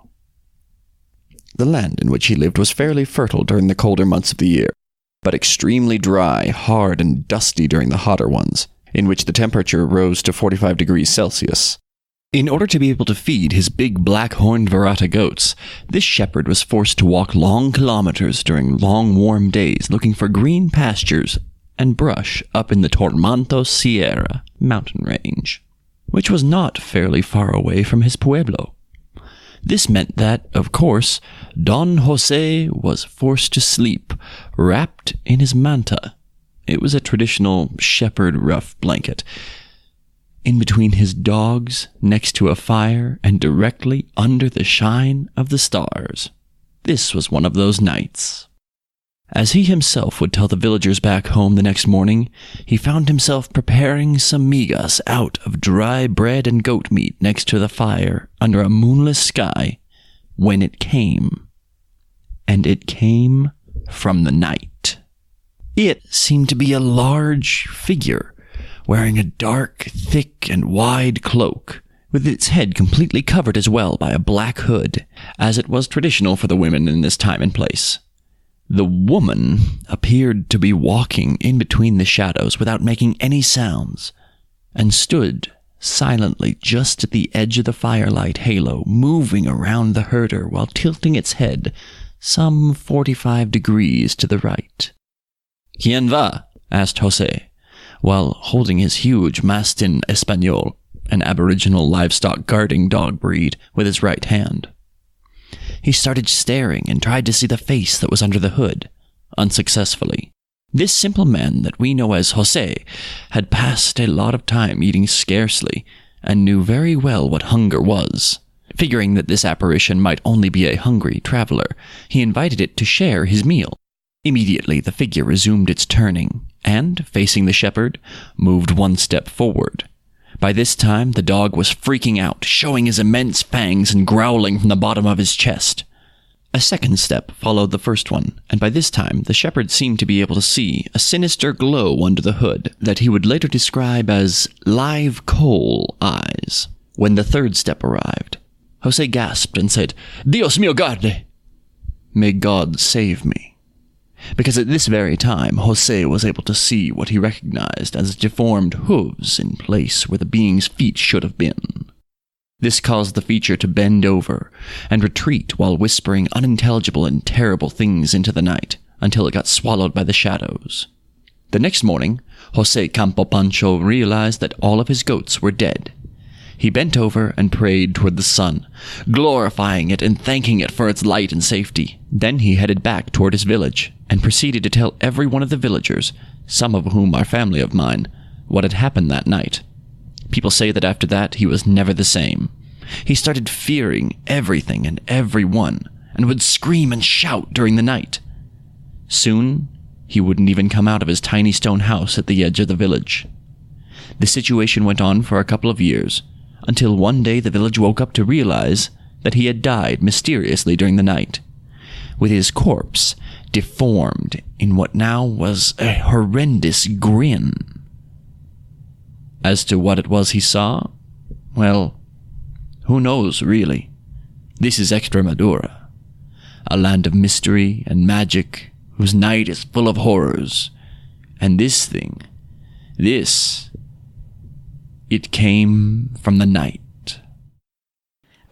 The land in which he lived was fairly fertile during the colder months of the year, but extremely dry, hard, and dusty during the hotter ones, in which the temperature rose to 45 degrees Celsius. In order to be able to feed his big black-horned Verata goats, this shepherd was forced to walk long kilometers during long warm days looking for green pastures and brush up in the Tormanto Sierra mountain range, which was not fairly far away from his pueblo. This meant that, of course, Don José was forced to sleep, wrapped in his manta. It was a traditional shepherd rough blanket, in between his dogs, next to a fire, and directly under the shine of the stars. This was one of those nights. As he himself would tell the villagers back home the next morning, he found himself preparing some migas out of dry bread and goat meat next to the fire under a moonless sky when it came. And it came from the night. It seemed to be a large figure, wearing a dark, thick, and wide cloak, with its head completely covered as well by a black hood, as it was traditional for the women in this time and place. The woman appeared to be walking in between the shadows without making any sounds, and stood silently just at the edge of the firelight halo, moving around the herder while tilting its head some 45 degrees to the right. "¿Quién va?" asked José, while holding his huge Mastin Español, an aboriginal livestock guarding dog breed, with his right hand. He started staring and tried to see the face that was under the hood, unsuccessfully. This simple man that we know as José had passed a lot of time eating scarcely and knew very well what hunger was. Figuring that this apparition might only be a hungry traveler, he invited it to share his meal. Immediately the figure resumed its turning and, facing the shepherd, moved one step forward. By this time, the dog was freaking out, showing his immense fangs and growling from the bottom of his chest. A second step followed the first one, and by this time, the shepherd seemed to be able to see a sinister glow under the hood that he would later describe as live coal eyes. When the third step arrived, José gasped and said, "Dios mío guarde!" May God save me. Because at this very time, José was able to see what he recognized as deformed hooves in place where the being's feet should have been. This caused the feature to bend over and retreat while whispering unintelligible and terrible things into the night until it got swallowed by the shadows. The next morning, José Campo Pancho realized that all of his goats were dead. He bent over and prayed toward the sun, glorifying it and thanking it for its light and safety. Then he headed back toward his village and proceeded to tell every one of the villagers, some of whom are family of mine, what had happened that night. People say that after that he was never the same. He started fearing everything and everyone, and would scream and shout during the night. Soon, he wouldn't even come out of his tiny stone house at the edge of the village. The situation went on for a couple of years, until one day the village woke up to realize that he had died mysteriously during the night, with his corpse deformed in what now was a horrendous grin. As to what it was he saw, well, who knows, really? This is Extremadura, a land of mystery and magic whose night is full of horrors. And this thing, it came from the night.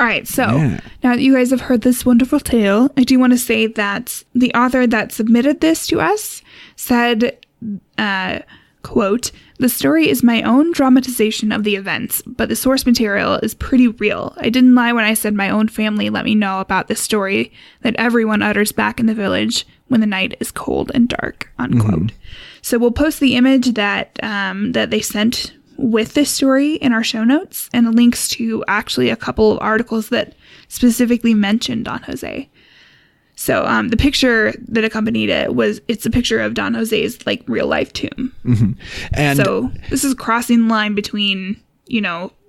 All right, so now that you guys have heard this wonderful tale, I do want to say that the author that submitted this to us said, quote, "The story is my own dramatization of the events, but the source material is pretty real. I didn't lie when I said my own family let me know about this story that everyone utters back in the village when the night is cold and dark," unquote. So we'll post the image that that they sent with this story in our show notes, and links to actually a couple of articles that specifically mentioned Don Jose. So the picture that accompanied it's a picture of Don Jose's like real life tomb. And so this is crossing the line between,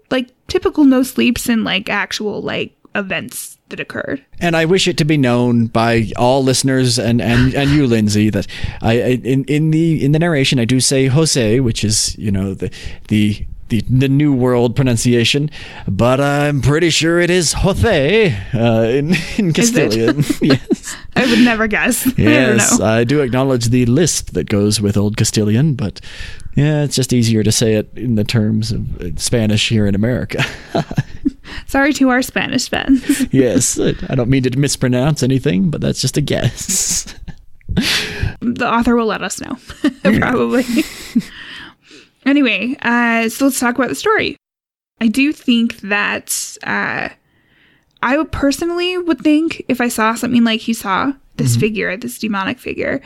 like typical no sleeps and like actual like events that occurred. And I wish it to be known by all listeners and you, Lindsay, that in the narration I do say Jose, which is the New World pronunciation, but I'm pretty sure it is Jose in Castilian. Yes, I would never guess. Yes, I do acknowledge the lisp that goes with Old Castilian, but yeah, it's just easier to say it in the terms of Spanish here in America. Sorry to our Spanish fans. Yes, I don't mean to mispronounce anything, but that's just a guess. The author will let us know, probably. Anyway, so let's talk about the story. I do think that I would personally think if I saw something like he saw, this figure, this demonic figure,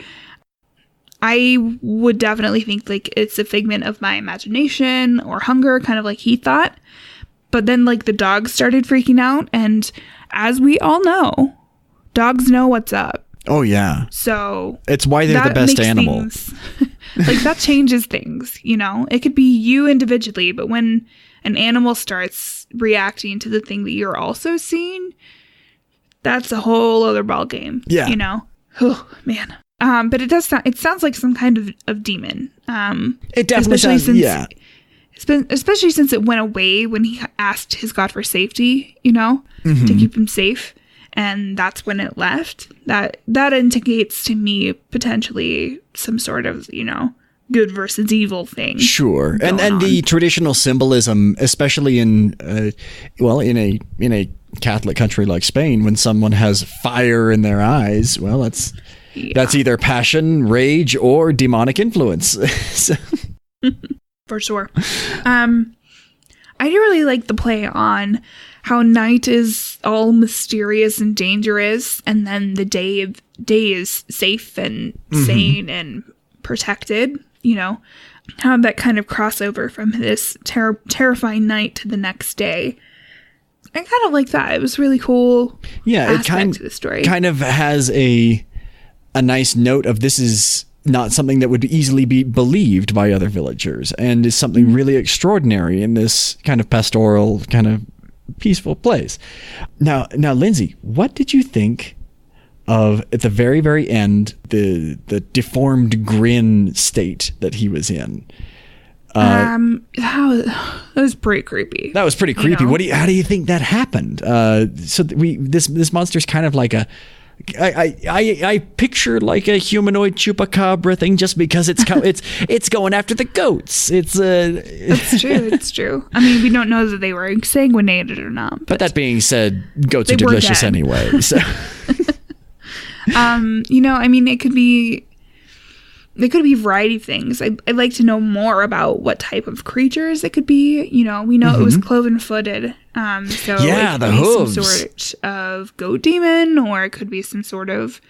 I would definitely think like it's a figment of my imagination or hunger, kind of like he thought. But then like the dogs started freaking out, and as we all know, dogs know what's up. Oh yeah. So it's why they're the best animal. Like that changes things, It could be you individually, but when an animal starts reacting to the thing that you're also seeing, that's a whole other ball game. Yeah. Oh man. But it sounds like some kind of demon. It definitely sounds, yeah. Especially since it went away when he asked his god for safety, to keep him safe. And that's when it left. That indicates to me potentially some sort of, good versus evil thing. Sure. And the traditional symbolism, especially in a Catholic country like Spain, when someone has fire in their eyes, well, that's either passion, rage, or demonic influence. So. For sure. I do really like the play on how night is all mysterious and dangerous, and then the day is safe and sane and protected, how that kind of crossover from this terrifying night to the next day. I kind of like that. It was really cool. Yeah, it kind of has a nice note of this is not something that would easily be believed by other villagers, and is something really extraordinary in this kind of pastoral, kind of peaceful place. Now, Lindsay, what did you think of at the very, very end the deformed grin state that he was in? That was pretty creepy. That was pretty creepy. How do you think that happened? This monster's kind of like I picture like a humanoid chupacabra thing, just because it's going after the goats. It's true. It's true. I mean, we don't know that they were sanguinated or not. But that being said, goats are delicious anyway. So. I mean, it could be a variety of things. I'd like to know more about what type of creatures it could be. We know it was cloven-footed. So it could be hooves. Some sort of goat demon, or it could be some sort of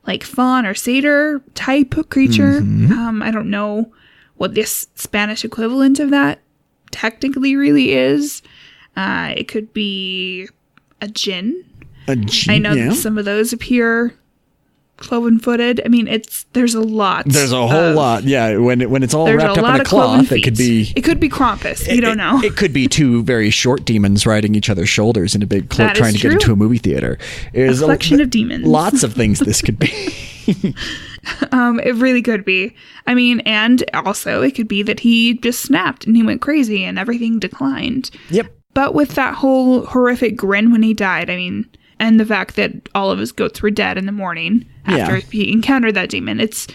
like fawn or satyr type of creature. I don't know what this Spanish equivalent of that technically really is. It could be a djinn. I know that some of those appear cloven-footed. I mean, there's a lot. There's a whole lot. Yeah, when it's all wrapped up in a cloth, it could be Krampus. You don't know. It could be two very short demons riding each other's shoulders in a big cloak trying to get into a movie theater. There's a collection of demons. Lots of things this could be. It really could be. I mean, and also it could be that he just snapped and he went crazy and everything declined. Yep. But with that whole horrific grin when he died, I mean, and the fact that all of his goats were dead in the morning after he encountered that demon, it's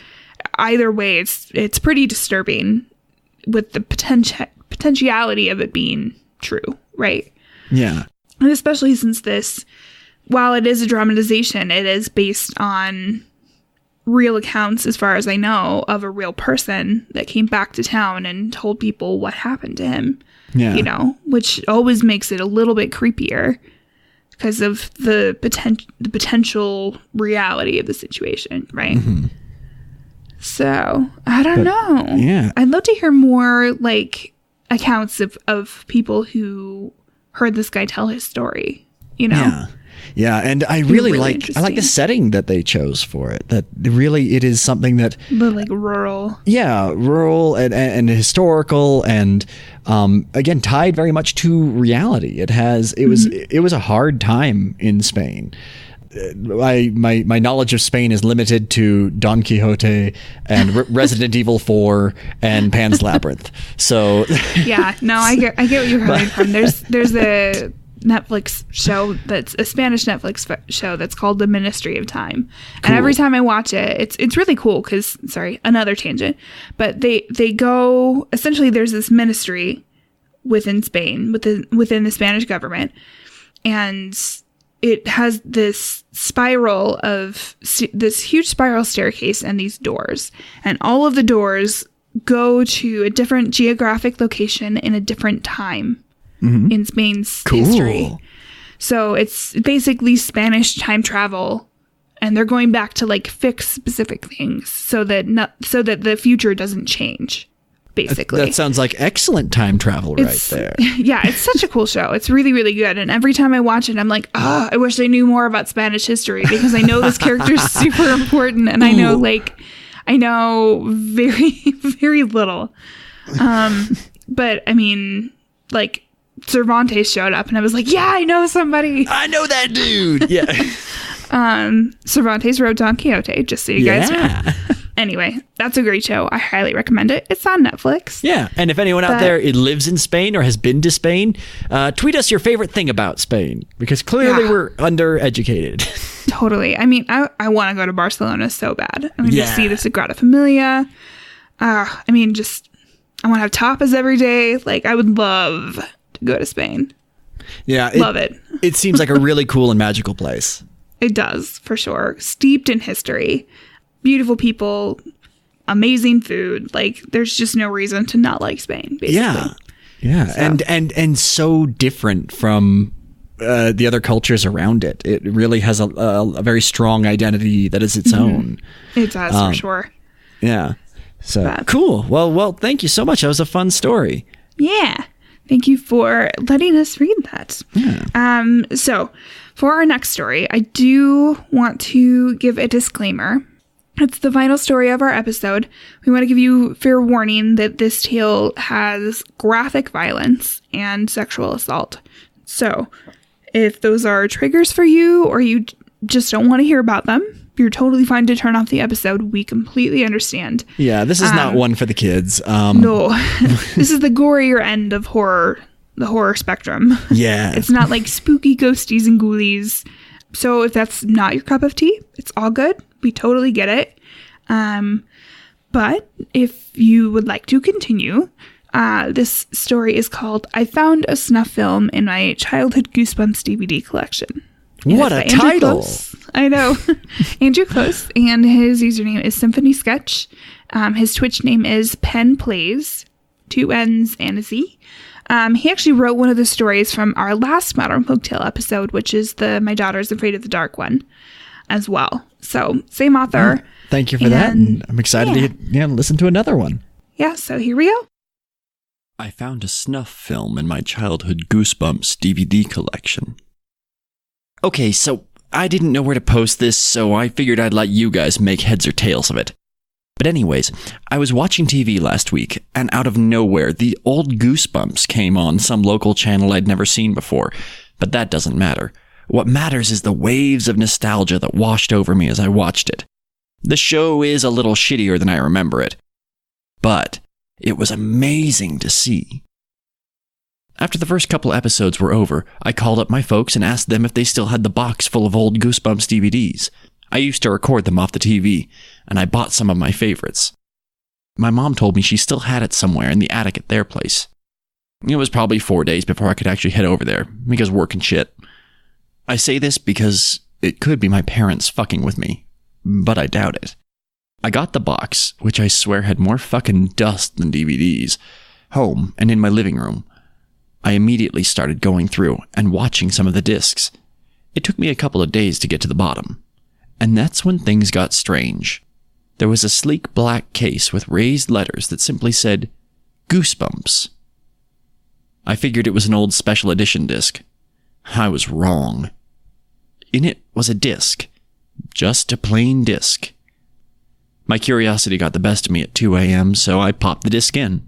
either way, it's pretty disturbing with the potentiality of it being true, right? Yeah. And especially since this, while it is a dramatization, it is based on real accounts, as far as I know, of a real person that came back to town and told people what happened to him. Yeah. You know, which always makes it a little bit creepier because of the potential reality of the situation, right? Mm-hmm. So, I don't know. Yeah. I'd love to hear more, like, accounts of people who heard this guy tell his story, you know? Yeah. Yeah, and I really like the setting that they chose for it. That really it is something that like rural. Yeah, rural and historical and again tied very much to reality. It was a hard time in Spain. My knowledge of Spain is limited to Don Quixote and Resident Evil 4 and Pan's Labyrinth. So yeah, no, I get what you're coming from. There's a Netflix show that's a Spanish Netflix show that's called The Ministry of Time. Cool. And every time I watch it, it's really cool because, sorry, another tangent, but they go, essentially there's this ministry within Spain, within the Spanish government, and it has this this huge spiral staircase and these doors, and all of the doors go to a different geographic location in a different time. Mm-hmm. In Spain's history. So it's basically Spanish time travel, and they're going back to like fix specific things so that the future doesn't change, basically. That sounds like excellent time travel right there. Yeah, it's such a cool show. It's really, really good. And every time I watch it, I'm like, I wish I knew more about Spanish history because I know this character is super important and I know very, very little. But I mean, like, Cervantes showed up and I was like, yeah, I know somebody. I know that dude. Yeah. Cervantes wrote Don Quixote, just so you guys know. Anyway, that's a great show. I highly recommend it. It's on Netflix. Yeah. And if anyone out there lives in Spain or has been to Spain, tweet us your favorite thing about Spain because clearly we're undereducated. Totally. I mean, I want to go to Barcelona so bad. I mean, to see the Sagrada Familia. I mean, I want to have tapas every day. Like, I would love to go to Spain. Yeah. Love it. It seems like a really cool and magical place. It does, for sure. Steeped in history. Beautiful people. Amazing food. Like, there's just no reason to not like Spain, basically. Yeah. Yeah. So. And so different from the other cultures around it. It really has a very strong identity that is its own. It does, for sure. Yeah. So cool. Well, thank you so much. That was a fun story. Yeah. Thank you for letting us read that. Yeah. So for our next story, I do want to give a disclaimer. It's the final story of our episode. We want to give you fair warning that this tale has graphic violence and sexual assault. So if those are triggers for you or you just don't want to hear about them, you're totally fine to turn off the episode. We completely understand. Yeah, this is not one for the kids. No, this is the gorier end of horror, the horror spectrum. Yeah. It's not like spooky ghosties and ghoulies. So if that's not your cup of tea, it's all good. We totally get it. But if you would like to continue, this story is called I Found a Snuff Film in My Childhood Goosebumps DVD Collection. What a title! I know. Andrew Close, and his username is Symphony Sketch. His Twitch name is Pen Plays, 2 N's and a Z. He actually wrote one of the stories from our last Modern Folktale episode, which is the My Daughter's Afraid of the Dark one as well. So, same author. Oh, thank you for that. And I'm excited to listen to another one. Yeah, so here we go. I found a snuff film in my childhood Goosebumps DVD collection. Okay, so I didn't know where to post this, so I figured I'd let you guys make heads or tails of it. But anyways, I was watching TV last week, and out of nowhere, the old Goosebumps came on some local channel I'd never seen before. But that doesn't matter. What matters is the waves of nostalgia that washed over me as I watched it. The show is a little shittier than I remember it, but it was amazing to see. After the first couple episodes were over, I called up my folks and asked them if they still had the box full of old Goosebumps DVDs. I used to record them off the TV, and I bought some of my favorites. My mom told me she still had it somewhere in the attic at their place. It was probably 4 days before I could actually head over there, because work and shit. I say this because it could be my parents fucking with me, but I doubt it. I got the box, which I swear had more fucking dust than DVDs, home and in my living room. I immediately started going through and watching some of the discs. It took me a couple of days to get to the bottom. And that's when things got strange. There was a sleek black case with raised letters that simply said, Goosebumps. I figured it was an old special edition disc. I was wrong. In it was a disc. Just a plain disc. My curiosity got the best of me at 2 a.m., so I popped the disc in.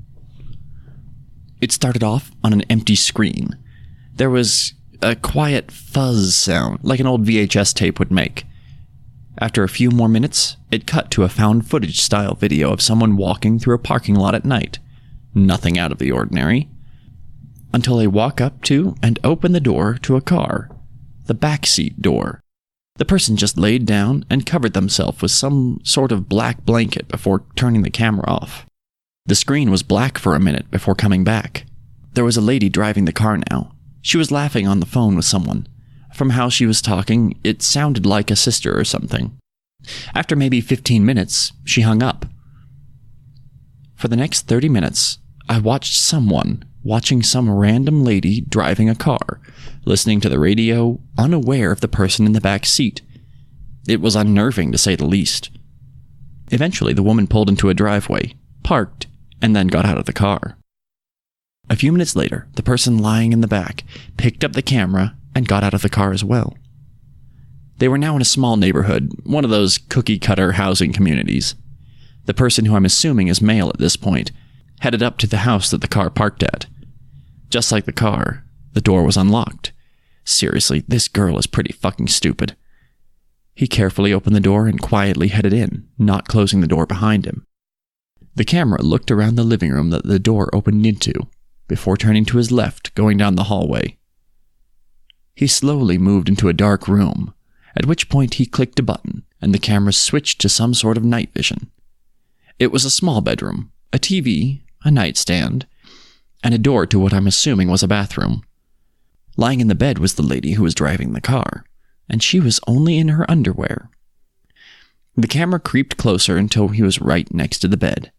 It started off on an empty screen. There was a quiet fuzz sound, like an old VHS tape would make. After a few more minutes, it cut to a found footage style video of someone walking through a parking lot at night. Nothing out of the ordinary. Until they walk up to and open the door to a car. The backseat door. The person just laid down and covered themselves with some sort of black blanket before turning the camera off. The screen was black for a minute before coming back. There was a lady driving the car now. She was laughing on the phone with someone. From how she was talking, it sounded like a sister or something. After maybe 15 minutes, she hung up. For the next 30 minutes, I watched someone watching some random lady driving a car, listening to the radio, unaware of the person in the back seat. It was unnerving, to say the least. Eventually, the woman pulled into a driveway, parked, and then got out of the car. A few minutes later, the person lying in the back picked up the camera and got out of the car as well. They were now in a small neighborhood, one of those cookie-cutter housing communities. The person, who I'm assuming is male at this point, headed up to the house that the car parked at. Just like the car, the door was unlocked. Seriously, this girl is pretty fucking stupid. He carefully opened the door and quietly headed in, not closing the door behind him. The camera looked around the living room that the door opened into, before turning to his left, going down the hallway. He slowly moved into a dark room, at which point he clicked a button, and the camera switched to some sort of night vision. It was a small bedroom, a TV, a nightstand, and a door to what I'm assuming was a bathroom. Lying in the bed was the lady who was driving the car, and she was only in her underwear. The camera creeped closer until he was right next to the bed.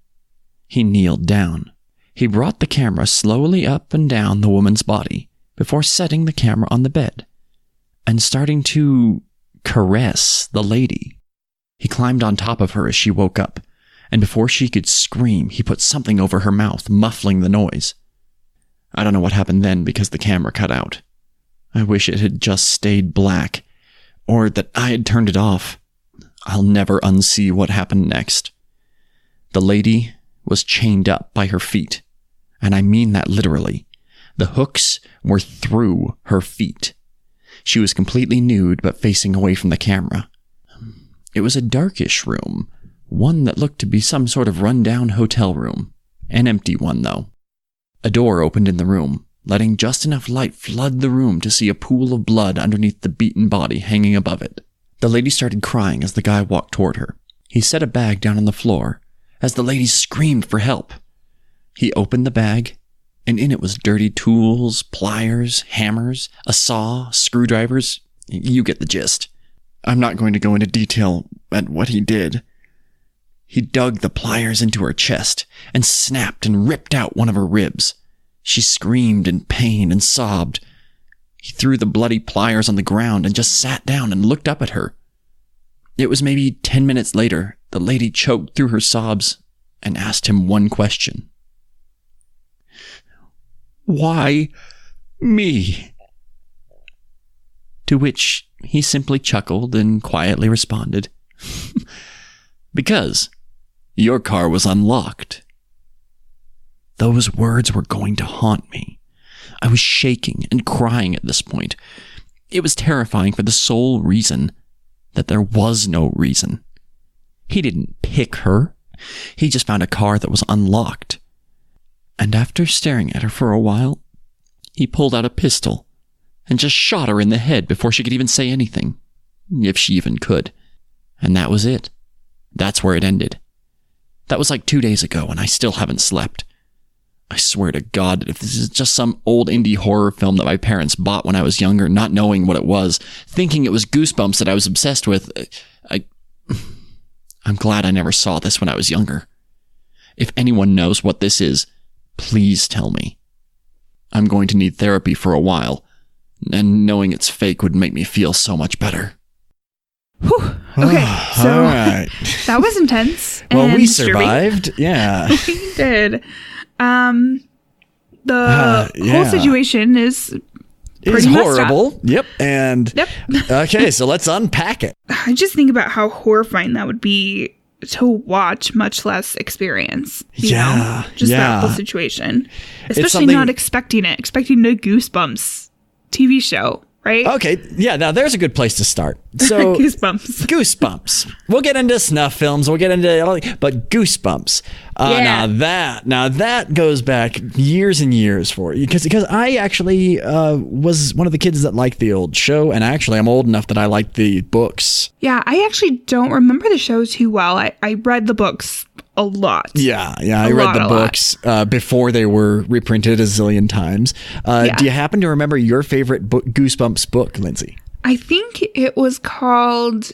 He kneeled down. He brought the camera slowly up and down the woman's body before setting the camera on the bed and starting to caress the lady. He climbed on top of her as she woke up, and before she could scream, he put something over her mouth, muffling the noise. I don't know what happened then because the camera cut out. I wish it had just stayed black, or that I had turned it off. I'll never unsee what happened next. The lady was chained up by her feet, and I mean that literally. The hooks were through her feet. She was completely nude but facing away from the camera. It was a darkish room, one that looked to be some sort of run-down hotel room. An empty one, though. A door opened in the room, letting just enough light flood the room to see a pool of blood underneath the beaten body hanging above it. The lady started crying as the guy walked toward her. He set a bag down on the floor as the lady screamed for help. He opened the bag, and in it was dirty tools, pliers, hammers, a saw, screwdrivers. You get the gist. I'm not going to go into detail at what he did. He dug the pliers into her chest and snapped and ripped out one of her ribs. She screamed in pain and sobbed. He threw the bloody pliers on the ground and just sat down and looked up at her. It was maybe 10 minutes later, the lady choked through her sobs and asked him one question. Why me? To which he simply chuckled and quietly responded, "Because your car was unlocked." Those words were going to haunt me. I was shaking and crying at this point. It was terrifying for the sole reason that there was no reason. He didn't pick her. He just found a car that was unlocked. And after staring at her for a while, he pulled out a pistol and just shot her in the head before she could even say anything, if she even could. And that was it. That's where it ended. That was like 2 days ago, and I still haven't slept. I swear to God that if this is just some old indie horror film that my parents bought when I was younger, not knowing what it was, thinking it was Goosebumps that I was obsessed with, I'm glad I never saw this when I was younger. If anyone knows what this is, please tell me. I'm going to need therapy for a while, and knowing it's fake would make me feel so much better. Whew. Okay, so All right. that was intense. Well, and we survived. Yeah. We did. The whole situation is It's pretty messed up. horrible. Yep. And Yep. okay, so let's unpack it. I just think about how horrifying that would be to watch, much less experience. You know? Just that whole situation. Especially something- not expecting it. Expecting the Goosebumps TV show, right? Okay, yeah, now there's a good place to start. So Goosebumps. Goosebumps. We'll get into snuff films, we'll get into all, but Goosebumps. Yeah. Now that goes back years and years for you, because I actually was one of the kids that liked the old show, and actually I'm old enough that I liked the books. Yeah, I actually don't remember the show too well. I read the books a lot. Yeah, I read the books before they were reprinted a zillion times. Do you happen to remember your favorite Goosebumps book, Lindsay? I think it was called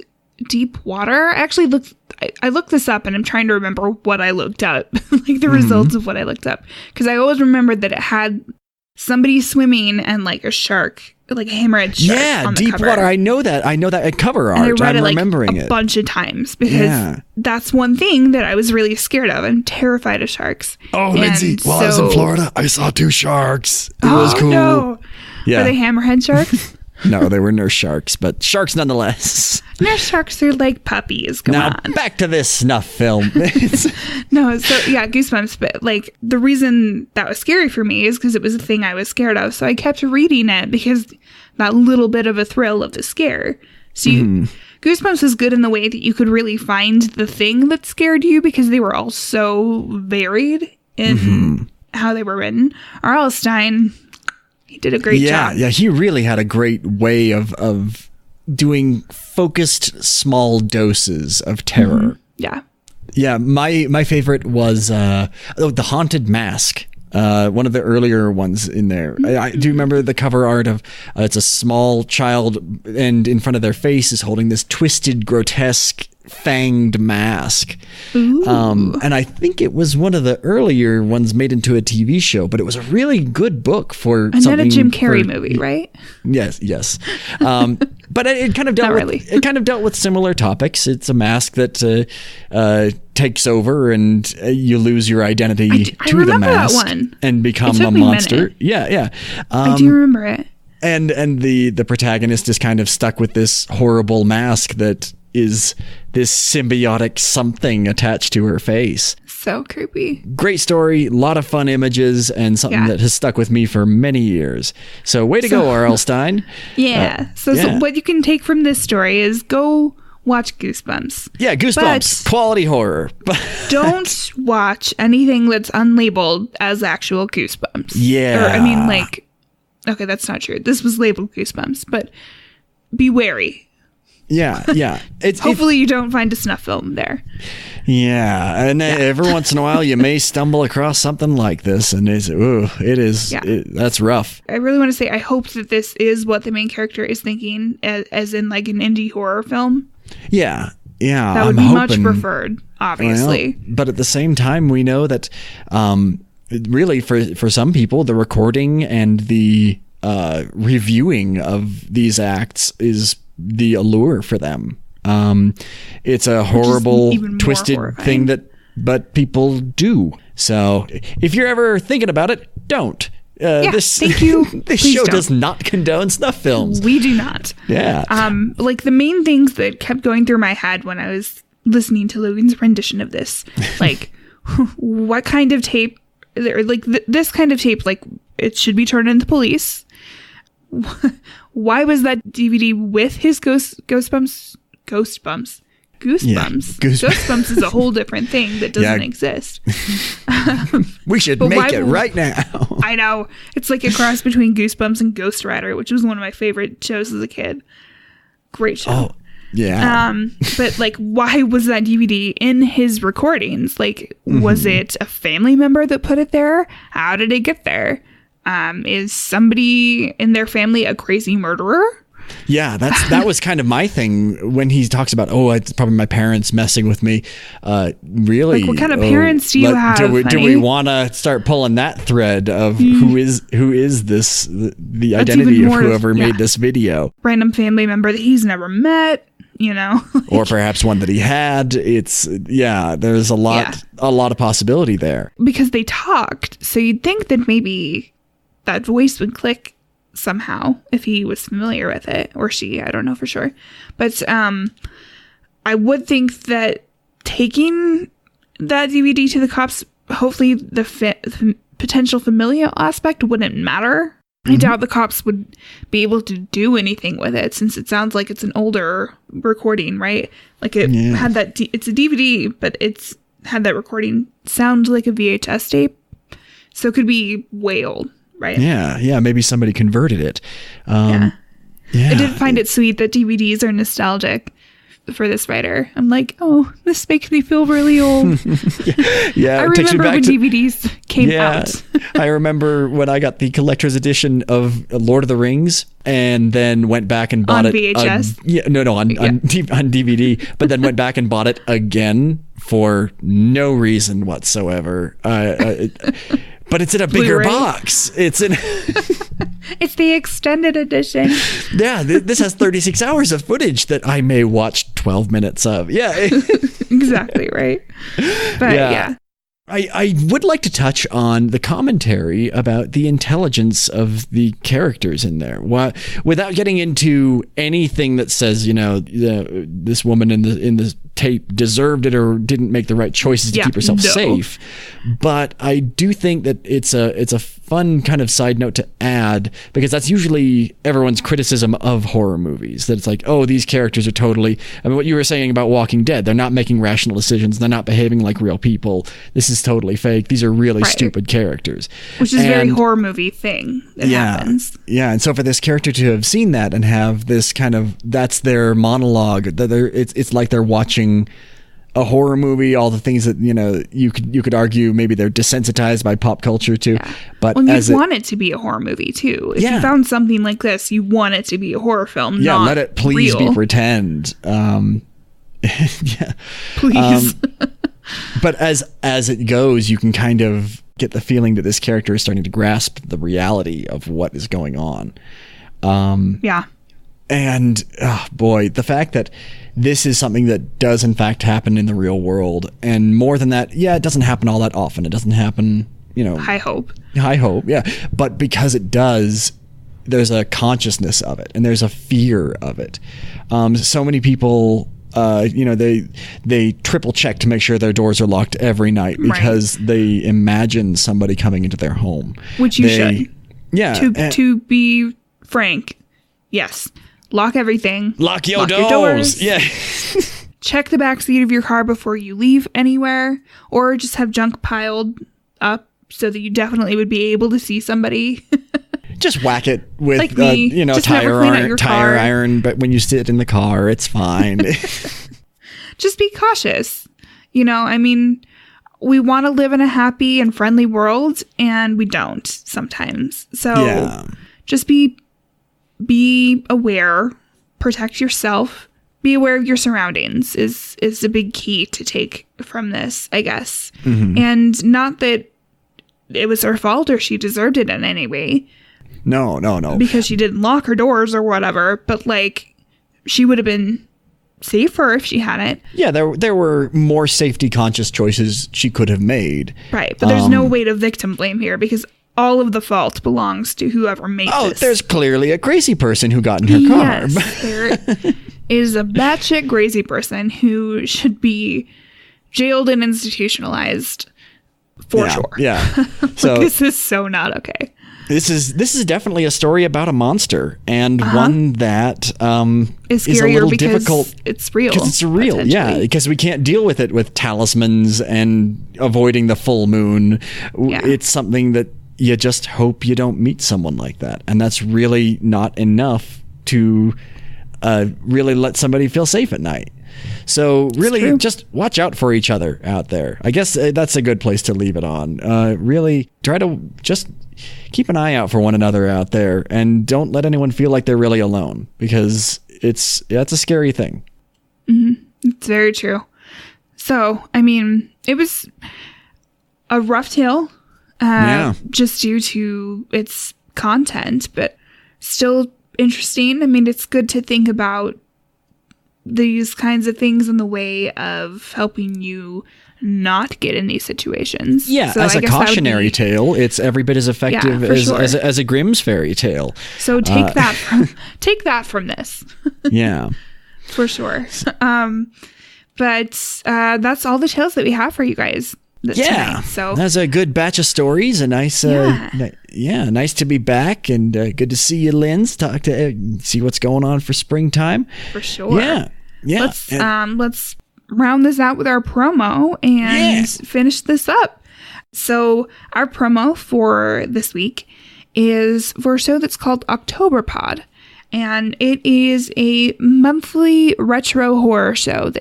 Deep Water. I looked this up and I'm trying to remember what I looked up, like the results of what I looked up. Because I always remembered that it had somebody swimming and like a shark, like a hammerhead shark. Yeah, on the Deep cover. Water. I know that cover art. And I read I'm it like remembering a it. bunch of times because that's one thing that I was really scared of. I'm terrified of sharks. Oh, And Lindsay, while I was in so- Florida, I saw 2 sharks. It Oh, was cool. no. Yeah. Were they hammerhead sharks? No, they were nurse sharks, but sharks nonetheless. Nurse sharks are like puppies. Come Now, on. back to this snuff film. No, so yeah, Goosebumps. But like the reason that was scary for me is because it was a thing I was scared of. So I kept reading it because that little bit of a thrill of the scare. So Goosebumps was good in the way that you could really find the thing that scared you because they were all so varied in how they were written. R.L. Stine, he did a great job. Yeah, he really had a great way of doing focused small doses of terror. Yeah. Yeah, my favorite was The Haunted Mask. One of the earlier ones in there. I do remember the cover art of it's a small child, and in front of their face is holding this twisted, grotesque, fanged mask. And I think it was one of the earlier ones made into a TV show, but it was a really good book for And then something. a Jim Carrey movie, right? Yes. But it kind of dealt Not with, really. it kind of dealt with similar topics. It's a mask that takes over, and you lose your identity I to the remember that mask one. and become It took a me a monster. minute. Yeah. I do remember it. And the protagonist is kind of stuck with this horrible mask that is this symbiotic something attached to her face. So creepy. Great story, a lot of fun images, and something Yeah. that has stuck with me for many years. So way to go, R.L. Stine. Yeah. So yeah. what you can take from this story is go watch Goosebumps. Yeah, Goosebumps, But- quality horror. Don't watch anything that's unlabeled as actual Goosebumps. Yeah. Or, I mean, like, okay, that's not true. This was labeled Goosebumps, but be wary. Yeah. Hopefully you don't find a snuff film there. Yeah, and every once in a while you may stumble across something like this, and that's rough. I really want to say I hope that this is what the main character is thinking, as in like an indie horror film. Yeah. That would be much preferred, obviously. Well, but at the same time, we know that really for some people, the recording and the reviewing of these acts is the allure for them. It's a horrible, even more twisted horrifying. thing but people do. So if you're ever thinking about it, don't. Thank you. This Please show don't. does not condone snuff films. We do not. Yeah. Like the main things that kept going through my head when I was listening to Logan's rendition of this, like what kind of tape, or like this kind of tape, like it should be turned into police. Why was that DVD with his Goosebumps? Goosebumps. Goosebumps is a whole different thing that doesn't exist. We should make it right now. I know. It's like a cross between Goosebumps and Ghost Rider, which was one of my favorite shows as a kid. Great show. Oh, yeah. But like, why was that DVD in his recordings? Like, was it a family member that put it there? How did it get there? Is somebody in their family a crazy murderer? Yeah, that was kind of my thing when he talks about, it's probably my parents messing with me. Really, like, what kind of parents do you have? Do we want to start pulling that thread of who is this, the identity of whoever made this video? Random family member that he's never met, you know, or perhaps one that he had. There's a lot of possibility there because they talked. So you'd think that maybe that voice would click somehow if he was familiar with it, or she, I don't know for sure, but I would think that taking that DVD to the cops, hopefully the potential familial aspect wouldn't matter. I doubt the cops would be able to do anything with it, since it sounds like it's an older recording, right? Like it had that it's a DVD, but it's had that recording sound like a VHS tape, so it could be way old. Right. Yeah. Maybe somebody converted it. I did find it sweet that DVDs are nostalgic for this writer. I'm like, oh, this makes me feel really old. I remember when DVDs came out. I remember when I got the collector's edition of Lord of the Rings, and then went back and bought on VHS. On DVD, but then went back and bought it again for no reason whatsoever. But it's in a bigger Blu-ray. box. It's in. It's the extended edition. Yeah, this has 36 hours of footage that I may watch 12 minutes of. Yeah. Exactly, right? But yeah. I would like to touch on the commentary about the intelligence of the characters in there, without getting into anything that says, this woman in the tape deserved it or didn't make the right choices to keep herself safe. But I do think that it's a fun kind of side note to add, because that's usually everyone's criticism of horror movies, that it's like, these characters are totally, what you were saying about Walking Dead, they're not making rational decisions, they're not behaving like real people, this is totally fake, these are really stupid characters, which is a very horror movie thing that happens. And so for this character to have seen that and have this kind of, that's their monologue, that it's like they're watching a horror movie, all the things that you could argue maybe they're desensitized by pop culture too. But you want it to be a horror movie too. If you found something like this, you want it to be a horror film. Not let it please real. be pretend. Please. But as it goes, you can kind of get the feeling that this character is starting to grasp the reality of what is going on. And boy, the fact that this is something that does in fact happen in the real world, and more than that, it doesn't happen all that often. It doesn't happen, high hope, yeah. But because it does, there's a consciousness of it, and there's a fear of it. So many people, they triple check to make sure their doors are locked every night because they imagine somebody coming into their home. Which you should. Yeah. To be frank, yes. Lock everything. Lock your doors. Yeah. Check the back seat of your car before you leave anywhere, or just have junk piled up so that you definitely would be able to see somebody. Just whack it with, like me, tire iron, but when you sit in the car, it's fine. Just be cautious. We want to live in a happy and friendly world, and we don't sometimes. So just be aware, protect yourself, be aware of your surroundings is a big key to take from this, I guess. And not that it was her fault or she deserved it in any way. No. Because she didn't lock her doors or whatever, but she would have been safer if she hadn't. Yeah, there were more safety conscious choices she could have made. Right, but there's no way to victim blame here, because all of the fault belongs to whoever made this. Oh, there's clearly a crazy person who got in her car. Yes, there is a batshit crazy person who should be jailed and institutionalized for sure. Yeah. So this is so not okay. This is definitely a story about a monster, and one that is a little because difficult. It's real. Because it's real, yeah. Because we can't deal with it with talismans and avoiding the full moon. Yeah. It's something that you just hope you don't meet someone like that, and that's really not enough to really let somebody feel safe at night. So really just watch out for each other out there. I guess that's a good place to leave it on. Really try to just keep an eye out for one another out there, and don't let anyone feel like they're really alone, because that's a scary thing. Mm-hmm. It's very true. So, I mean, it was a rough tale, just due to its content, but still interesting. I mean, it's good to think about these kinds of things in the way of helping you not get in these situations. Yeah, so as a cautionary tale, it's every bit as effective as a Grimm's fairy tale. So take that from this. Yeah, for sure. But that's all the tales that we have for you guys. Tonight, so that's a good batch of stories. A nice, nice to be back, and good to see you, Linz. Talk to see what's going on for springtime. For sure. Yeah. Let's round this out with our promo and finish this up. So our promo for this week is for a show that's called Octoberpod, and it is a monthly retro horror show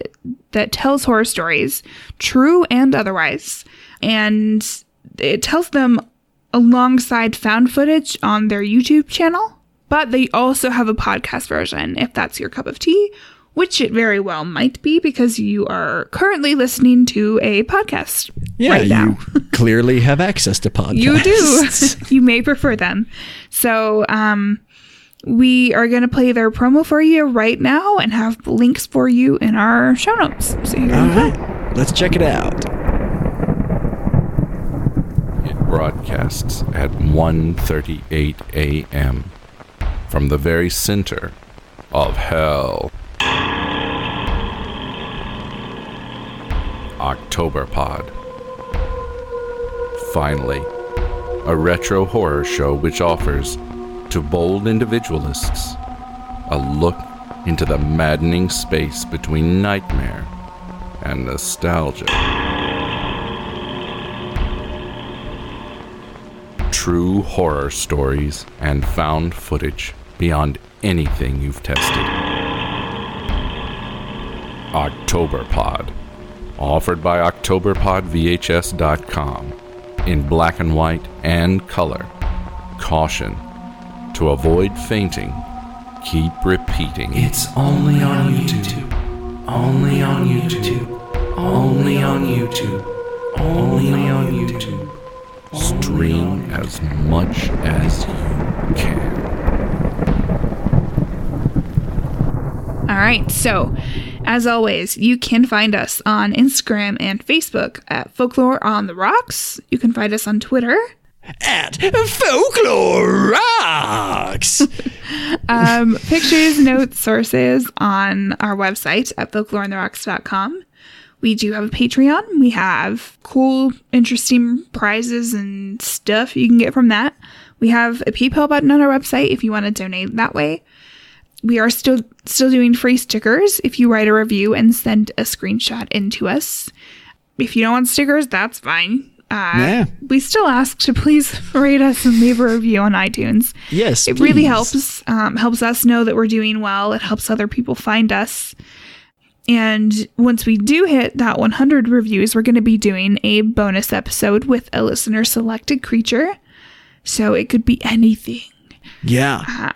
that tells horror stories, true and otherwise, and it tells them alongside found footage on their YouTube channel, but they also have a podcast version if that's your cup of tea, which it very well might be, because you are currently listening to a podcast right now. You clearly have access to podcasts. You do. You may prefer them. So we are going to play their promo for you right now and have links for you in our show notes. So here we go. Let's check it out. It broadcasts at 1:38 a.m. from the very center of hell. Octoberpod. Finally, a retro horror show which offers to bold individualists a look into the maddening space between nightmare and nostalgia. True horror stories and found footage beyond anything you've tested. Octoberpod, offered by Octoberpodvhs.com in black and white and color. Caution: to avoid fainting, keep repeating. It's only on YouTube. Only on YouTube. Only on YouTube. Only on YouTube. Stream as much as you can. All right, so as always, you can find us on Instagram and Facebook at Folklore on the Rocks. You can find us on Twitter at Folklore Rocks. Pictures, notes, sources on our website at folkloreontherocks.com. We do have a Patreon. We have cool, interesting prizes and stuff you can get from that. We have a PayPal button on our website if you want to donate that way. We are still doing free stickers if you write a review and send a screenshot in to us. If you don't want stickers, that's fine. We still ask to please rate us and leave a review on iTunes. Yes, it really helps. Helps us know that we're doing well. It helps other people find us. And once we do hit that 100 reviews, we're going to be doing a bonus episode with a listener selected creature. So it could be anything. Yeah.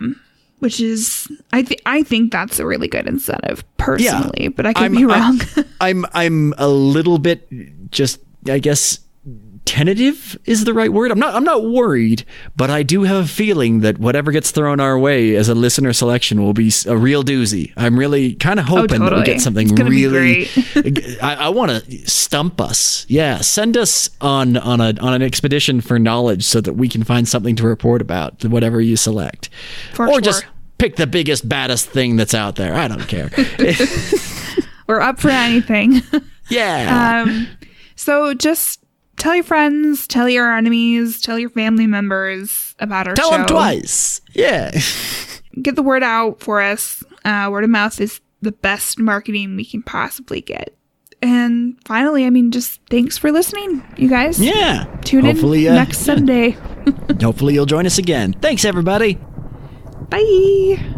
Which is, I think that's a really good incentive personally, but I could be wrong. I'm a little bit just, I guess, tentative is the right word. I'm not worried, but I do have a feeling that whatever gets thrown our way as a listener selection will be a real doozy. I'm really kind of hoping that we get something really. I want to stump us. Yeah, send us on an expedition for knowledge so that we can find something to report about. Whatever you select, just pick the biggest, baddest thing that's out there. I don't care. We're up for anything. Yeah. So just tell your friends, tell your enemies, tell your family members about our show. Tell them twice. Yeah. Get the word out for us. Word of mouth is the best marketing we can possibly get. And finally, just thanks for listening, you guys. Yeah. Tune in next Sunday. Hopefully you'll join us again. Thanks, everybody. Bye.